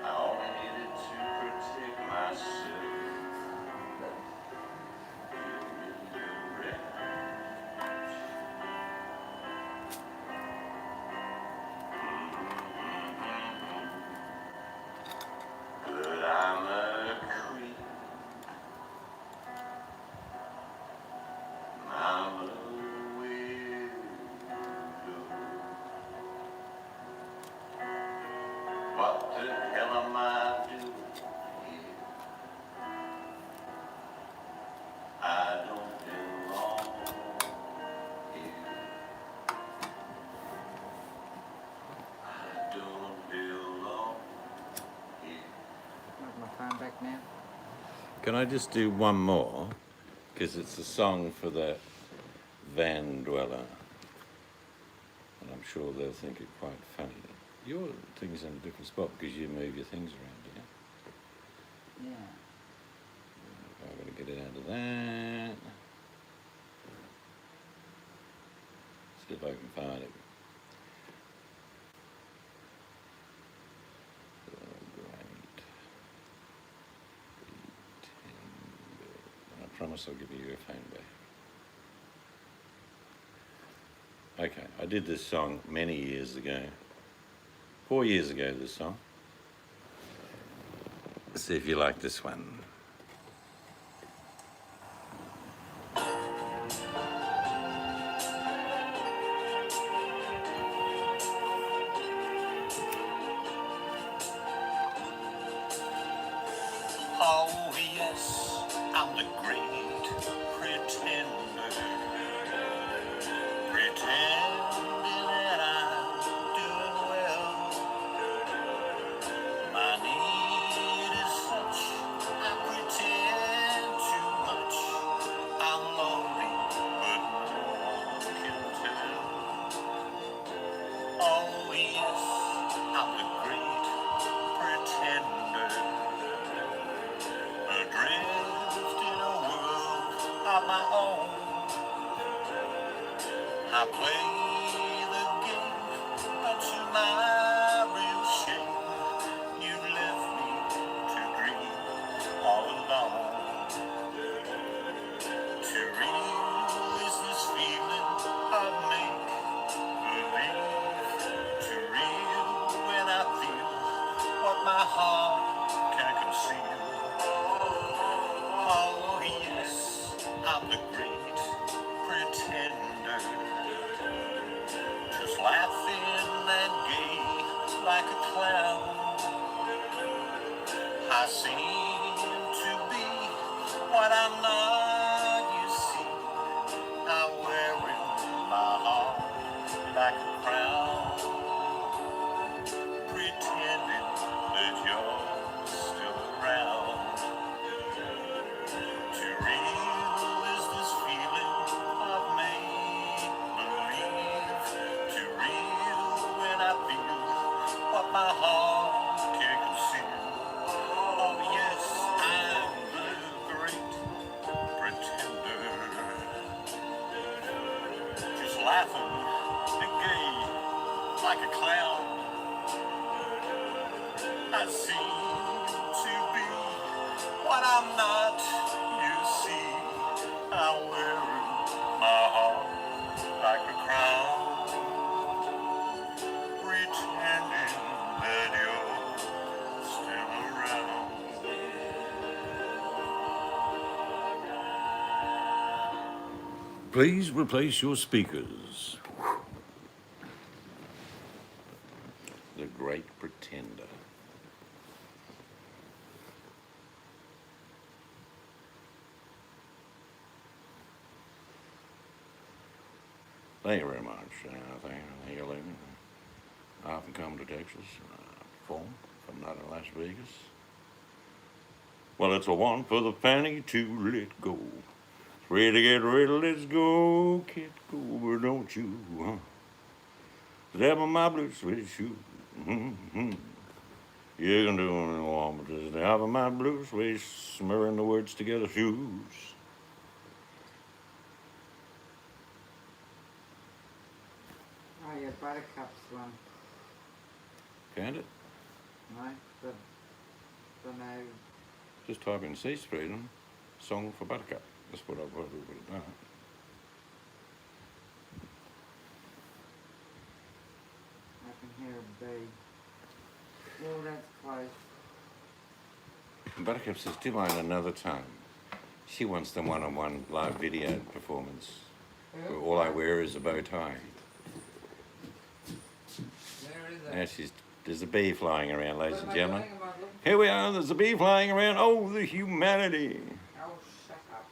I only needed to protect myself. Give me a wrench. But I'm a creep. I'm a weirdo. What the hell am I doing here? I don't belong here. I don't belong here. Have my phone back now. Can I just do one more? Because it's a song for the van dweller. And I'm sure they'll think it quite funny. Your thing's in a different spot because you move your things around, yeah? Yeah. I've got to get it out of that. See if I can find it. Oh, great. I promise I'll give you your phone back. Okay, I did this song many years ago. 4 years ago, this song. Let's see if you like this one. the great pretender, pretending that I'm doing well. My need is such, I pretend too much. I'm lonely, but no one can tell. Oh yes, I'm the great pretender, adrift in a world of my own. I play the game, but to my real shame, you left me to dream all alone. Too real is this feeling of make believe. Too real when I feel what my heart can conceal. Oh yes, I'm the great pretender, just laughing and gay like a clown. I seem to be what I'm not, you see. I'm wearing my heart like a crown, pretending that you're still around. Too real is this feeling of make-believe. Too real when I feel what my heart can't conceal. Oh yes, I'm the great pretender, just laughing and gay like a clown. I seem to be what I'm not, you see. I'm wearing my heart like a crown, pretending that you're still around. Please replace your speakers. The Great Pretender. Thank you very much. Thank you, Lady. I often come to Texas, perform from not in Las Vegas. Well, it's a one for the fanny to let go. Ready to get ready, let's go, kid, go, but don't you, step on my blue suede shoe. Mm-hmm. You can do what you want, but just step on my blue suede, smearing the words together, shoes. Oh yeah, Buttercup's one. Found it? No, but don't know. Just type in C Street and song for Buttercup. That's what I probably would have done. I can hear a bee. Oh, that's close. Buttercup says, do mine another time. She wants the one-on-one live video performance where all I wear is a bow tie. Where is it? Now there's a bee flying around, ladies What and am I gentlemen. doing? Am I looking? Here we are, there's a bee flying around. Oh, the humanity. Oh, shut up.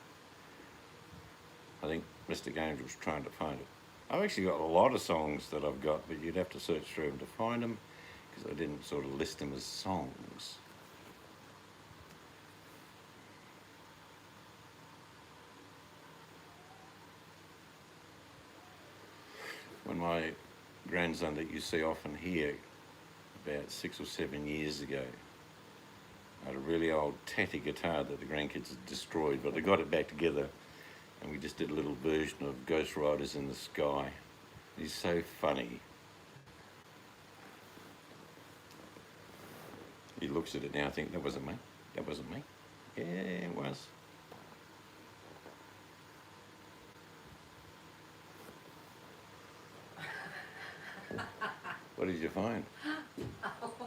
I think Mr. Gaines was trying to find it. I've actually got a lot of songs that I've got, but you'd have to search through them to find them because I didn't sort of list them as songs. When my grandson that you see often here, about 6 or 7 years ago, I had a really old tatty guitar that the grandkids had destroyed, but they got it back together and we just did a little version of Ghost Riders in the Sky. He's so funny. He looks at it now, I think, that wasn't me. That wasn't me. Yeah, it was. What did you find? Whoops,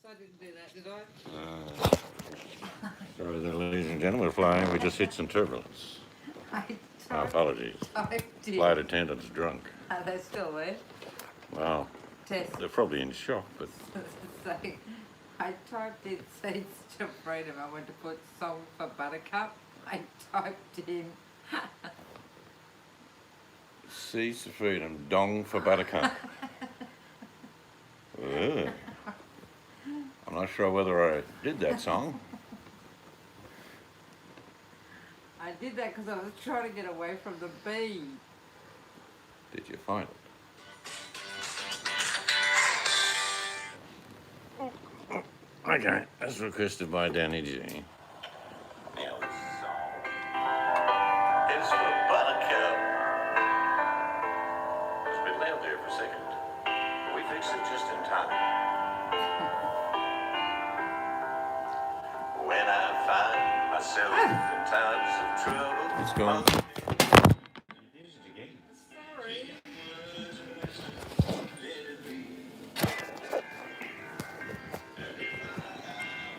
I didn't do that, did I? Sorry there, ladies and gentlemen, we're flying. We just hit some turbulence. I My apologies. did. Flight attendant's drunk. Are they still there? Wow. Test. They're probably in shock, but Say, I typed in seeds to freedom. I went to put song for Buttercup. I typed in. Seeds to freedom, dong for buttercup. Ugh. I'm not sure whether I did that song. I did that because I was trying to get away from the bee. Did you find it? Okay, as requested by Danny G. Now this song is for Buttercup. It was a bit loud there for a second. But we fixed it just in time. When I find myself in times of trouble. Let's go.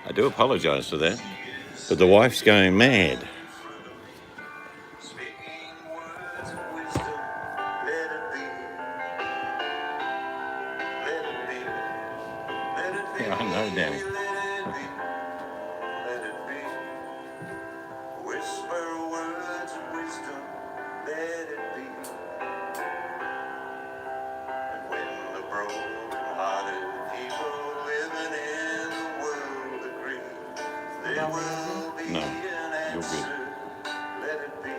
I do apologise for that, but the wife's going mad. Speaking words of wisdom, let it be. Let it be. Let it be. Yeah, I know, Danny. Let it be. Let it be. Whisper words of wisdom, let it be. And when the broken-hearted people living in the world agree, there will be No, an you're good. answer. Let it be.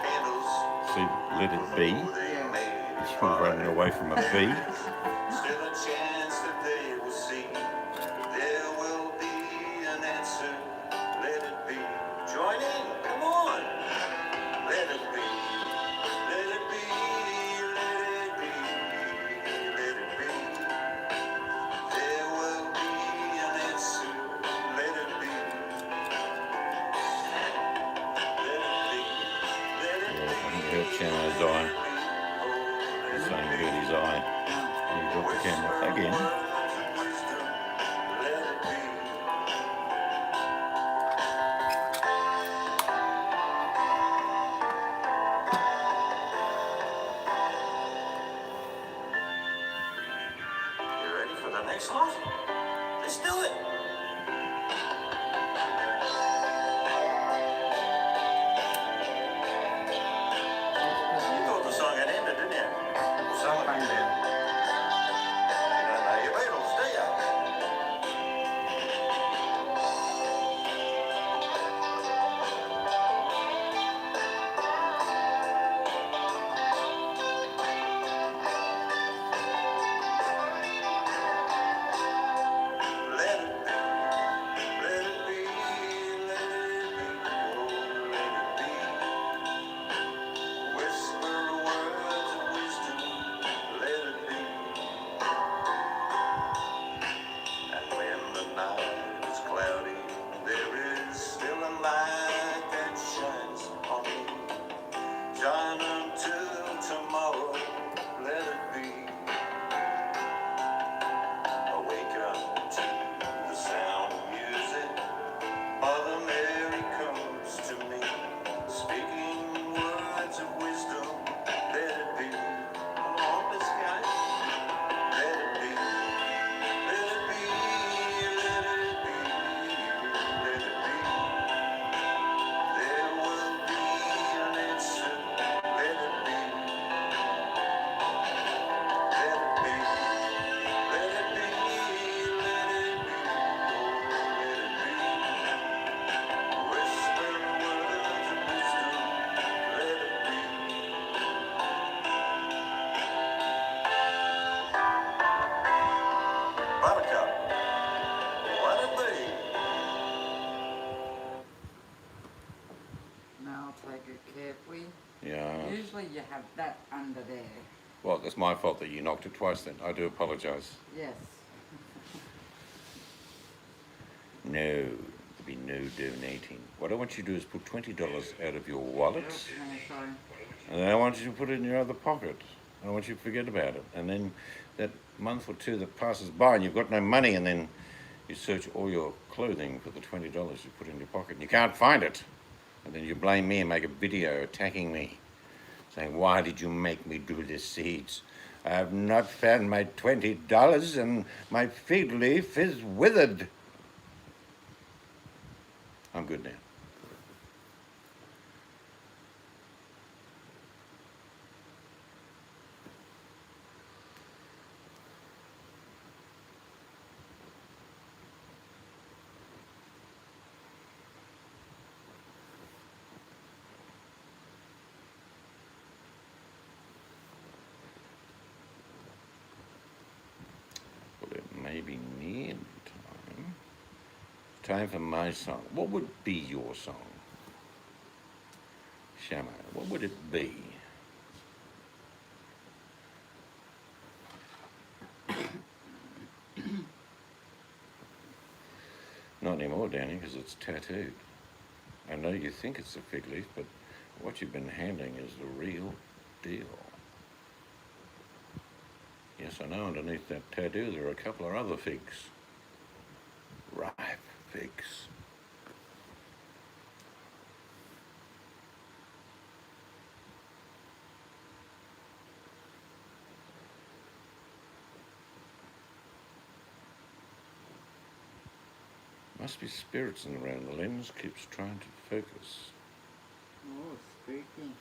Candles, See, let it be. they made She's running away from a bee. still a chance that they will see. There will be an answer. Let it be. Join in. Come on. Let it be. Let it be. Let it be. Let it be. There will be an answer. Let it be. Let it be. Let it be. I think he'll channel his eye. He's saying hurt his eye. And he dropped the camera again. You ready for the next one? Let's do it. You thought the song had ended, didn't you? The song had ended. You don't know your Beatles, do you? Let it be, let it be, let it be, oh, let it be. Whisper words of wisdom, let it be. And when the night is cloudy, there is still a light that shines on me. Shine until tomorrow, let it be. Wake up to the sound of music. Mother Mary comes to me, speaking words of wisdom. Let it be. Come on, let's go. Let it be. Let it be. Let it be. Let it be. There will be an answer. Let it be. Let it be. Let it be. Let it be. Oh, let it be. Whisper words of wisdom. Let it be. Buttercup. Let it be. Now I'll take it carefully. Yeah. Usually you have that under there. Well, it's my fault that you knocked it twice then. I do apologise. Yes. No, there'll be no donating. What I want you to do is put $20 out of your wallet, No, sorry. and then I want you to put it in your other pocket. I want you to forget about it. And then that month or two that passes by and you've got no money, and then you search all your clothing for the $20 you put in your pocket and you can't find it. And then you blame me and make a video attacking me, saying, why did you make me do this, Seeds? I've not found my $20 and my fig leaf is withered. I'm good now. Well, it may be near time. Time for my song. What would be your song? Shamo, what would it be? Not anymore, Danny, because it's tattooed. I know you think it's a fig leaf, but what you've been handling is the real deal. Yes, I know underneath that tattoo there are a couple of other figs. Ripe figs. Must be spirits in around. The lens keeps trying to focus. Oh, spooky.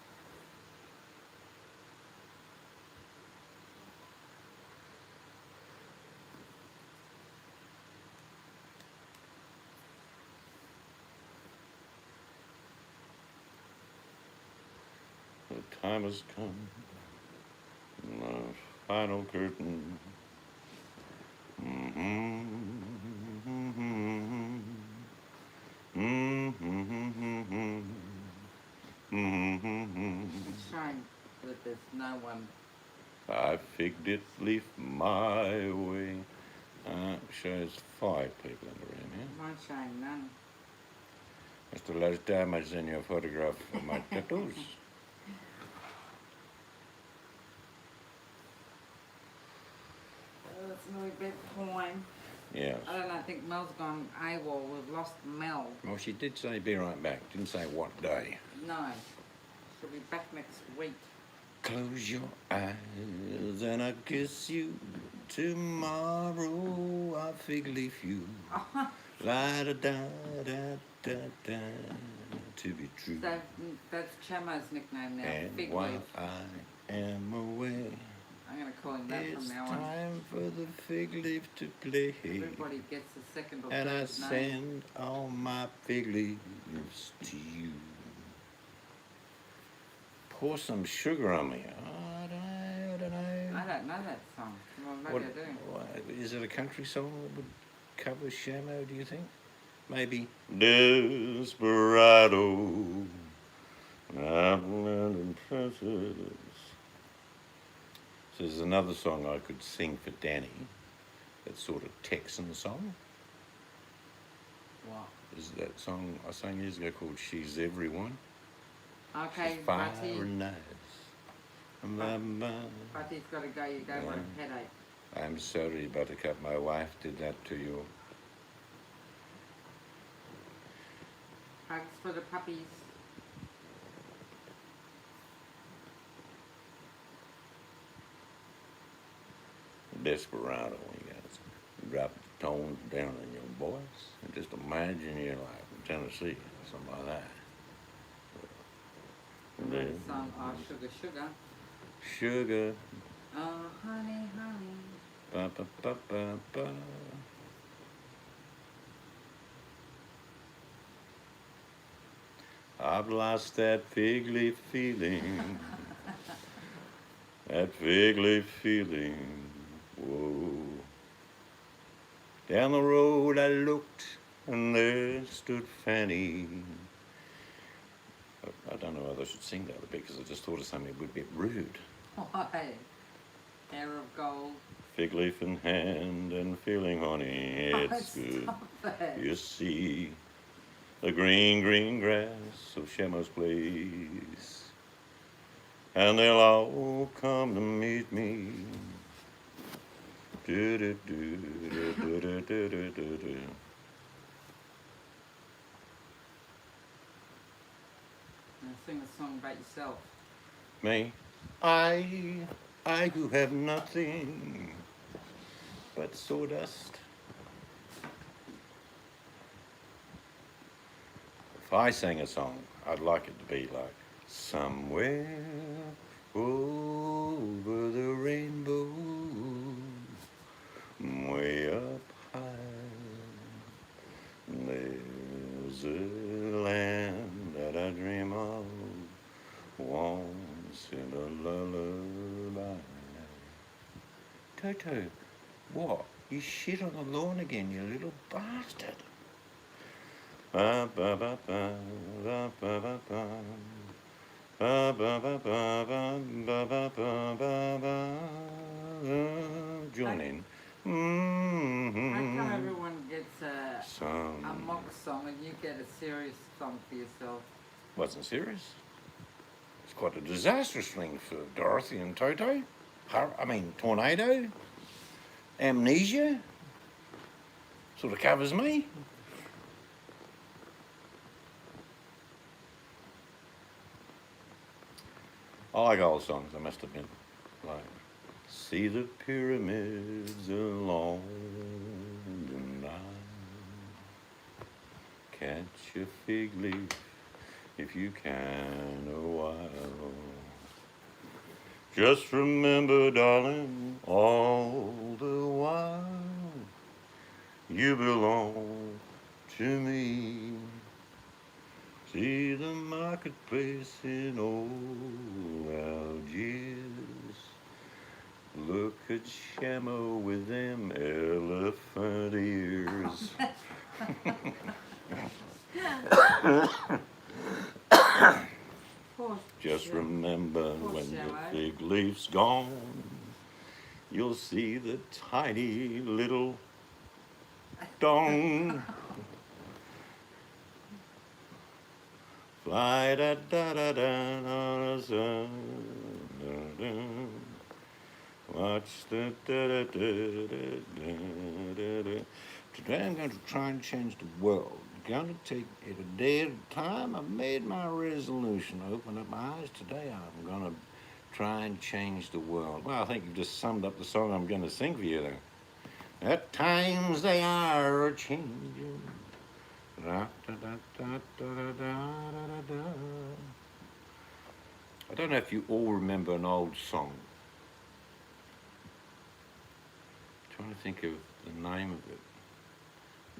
The time has come. The final curtain. It's showing that there's no one. I figged it leaf my way. Shows 5 people in the room here. Mine's showing none. That's the last time I seen you a photograph of my tattoos. Oh, it's nearly bedtime. Yes. I don't know, I think Mel's gone AWOL. We've lost Mel. Well, she did say be right back. Didn't say what day. No. She'll be back next week. Close your eyes and I kiss you. Tomorrow I fig leaf you. La da da da da da. To be true. So that's Chamo's nickname now. And Fig while leaf. I am away, I'm going to call him that it's from now on. time for the fig leaf to play. Everybody gets a second or And I third name. send all my fig leaves to you. Pour some sugar on me. I don't know. I don't know that song. Well, maybe I do. What, is it a country song that would cover Shamo, do you think? Maybe. Desperado. Upland princess. So there's another song I could sing for Danny. That's sort of Texan song. What? Is that song I sang years ago called She's Everyone? Okay, She's fire Butty. and nice. Butty's got to go. You go with a headache. I'm sorry, Buttercup. My wife did that to you. Hugs for the puppies. Desperado, you guys. Drop the tones down in your voice and just imagine you're like in Tennessee or something like that. Another song, Oh Sugar Sugar. Sugar. Oh honey, honey. Ba, ba, ba, ba, ba. I've lost that fig leaf feeling. That fig leaf feeling. Whoa. Down the road I looked and there stood Fanny. I don't know whether I should sing that a bit because I just thought of something a bit rude. Why? Hair of gold. Fig leaf in hand and feeling honey, it's good. Stop it. You see the green, green grass of Shamo's place, and they'll all come to meet me. Do, do, do, do, do, do, do, do, do. Now sing a song about yourself. Me, I I who have nothing but sawdust. If I sang a song, I'd like it to be like somewhere over the rainbow, way up high, there's a land that I dream of once in a lullaby. Toto, what? You shit on the lawn again, you little bastard. Ba ba ba ba ba ba ba ba. Ba ba ba ba ba ba ba ba ba ba. Join in. How come everyone gets a Some mock song and you get a serious song for yourself? wasn't serious. It's quite a disastrous thing for Dorothy and Toto. Tornado, amnesia. Sort of covers me. I like old songs, I must admit. Like, see the pyramids along the Nile. Catch a fig leaf if you can a while. Just remember, darling, all the while you belong to me. See the marketplace in old Algiers. Look at Shamo with them elephant ears. Just remember when the fig leaf's gone, you'll see the tiny little dong. Fly da da da da da da da. Watch the da da da da da da. Today I'm going to try and change the world. Going to take it a day at a time. I've made my resolution. Open up my eyes today. I'm going to try and change the world. Well, I think you've just summed up the song I'm going to sing for you there. At times they are a-changing. I don't know if you all remember an old song. I'm trying to think of the name of it.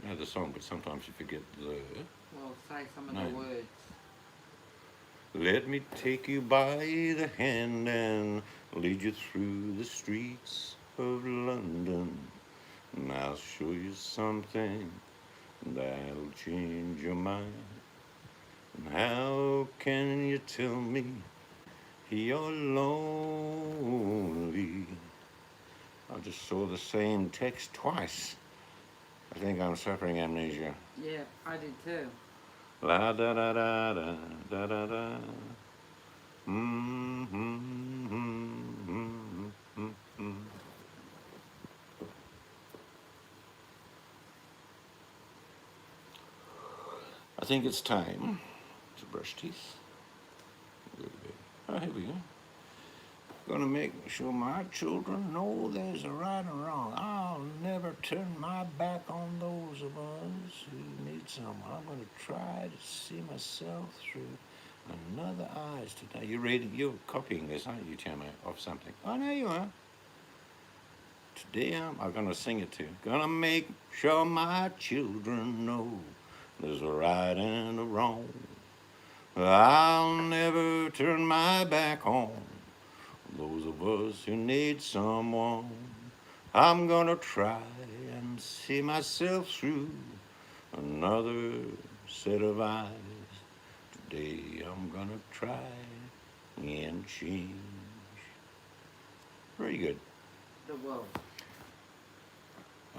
You know the song, but sometimes you forget the... Well, say some of No. the words. Let me take you by the hand and lead you through the streets of London. And I'll show you something that'll change your mind. And how can you tell me you're lonely? I just saw the same text twice. I think I'm suffering amnesia. Yeah, I did too. La da da da da da da da. Mm-hmm. I think it's time to brush teeth a little bit. Oh, here we go. Gonna make sure my children know there's a right and wrong. I'll never turn my back on those of us who need someone. I'm gonna try to see myself through another eyes today. You're copying this, aren't you, Chamo, of something? I know you are. Today I'm gonna sing it to you. Gonna make sure my children know there's a right and a wrong. I'll never turn my back on those of us who need someone. I'm gonna try and see myself through another set of eyes. Today I'm gonna try and change. Very good. The world.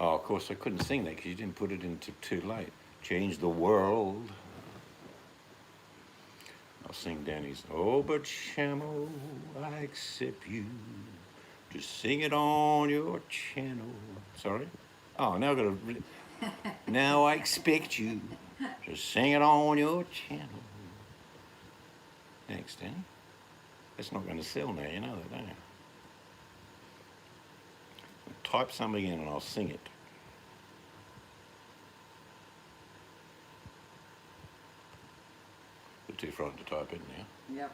Oh, of course I couldn't sing that because you didn't put it into too late. Change the world. I'll sing Danny's. Oh, but Shamo, I accept you. Just sing it on your channel. Sorry? Oh, now I've got to... Now I expect you to sing it on your channel. Thanks, Danny. That's not going to sell now, you know that, don't you? type something in and I'll sing it. You're too frightened to type in now. Yep.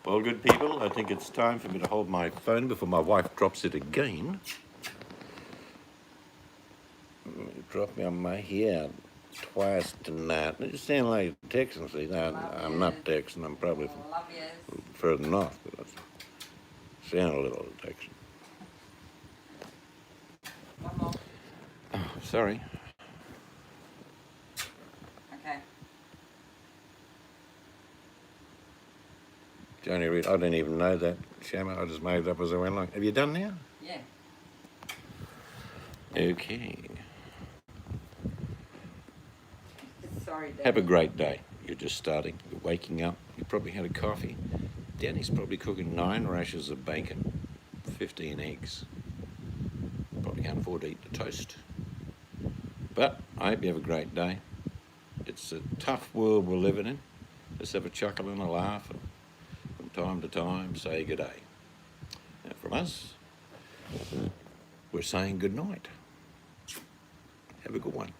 Well, good people, I think it's time for me to hold my phone before my wife drops it again. Drop me on my head twice tonight. You sound like a Texan, see? No, I'm not Texan. I'm probably from Love yous. further north, but I sound a little Texan. One more. Oh, sorry. Okay. Johnny Reed, I didn't even know that, Shamma. I just made it up as I went along. Have you done now? Yeah. Okay. Sorry, Dad. Have a great day. You're just starting. You're waking up. You probably had a coffee. Danny's probably cooking 9 rashers of bacon, 15 eggs. Probably can't afford to eat the toast. But I hope you have a great day. It's a tough world we're living in. Let's have a chuckle and a laugh. And from time to time, say good day. And from us, we're saying good night. Have a good one.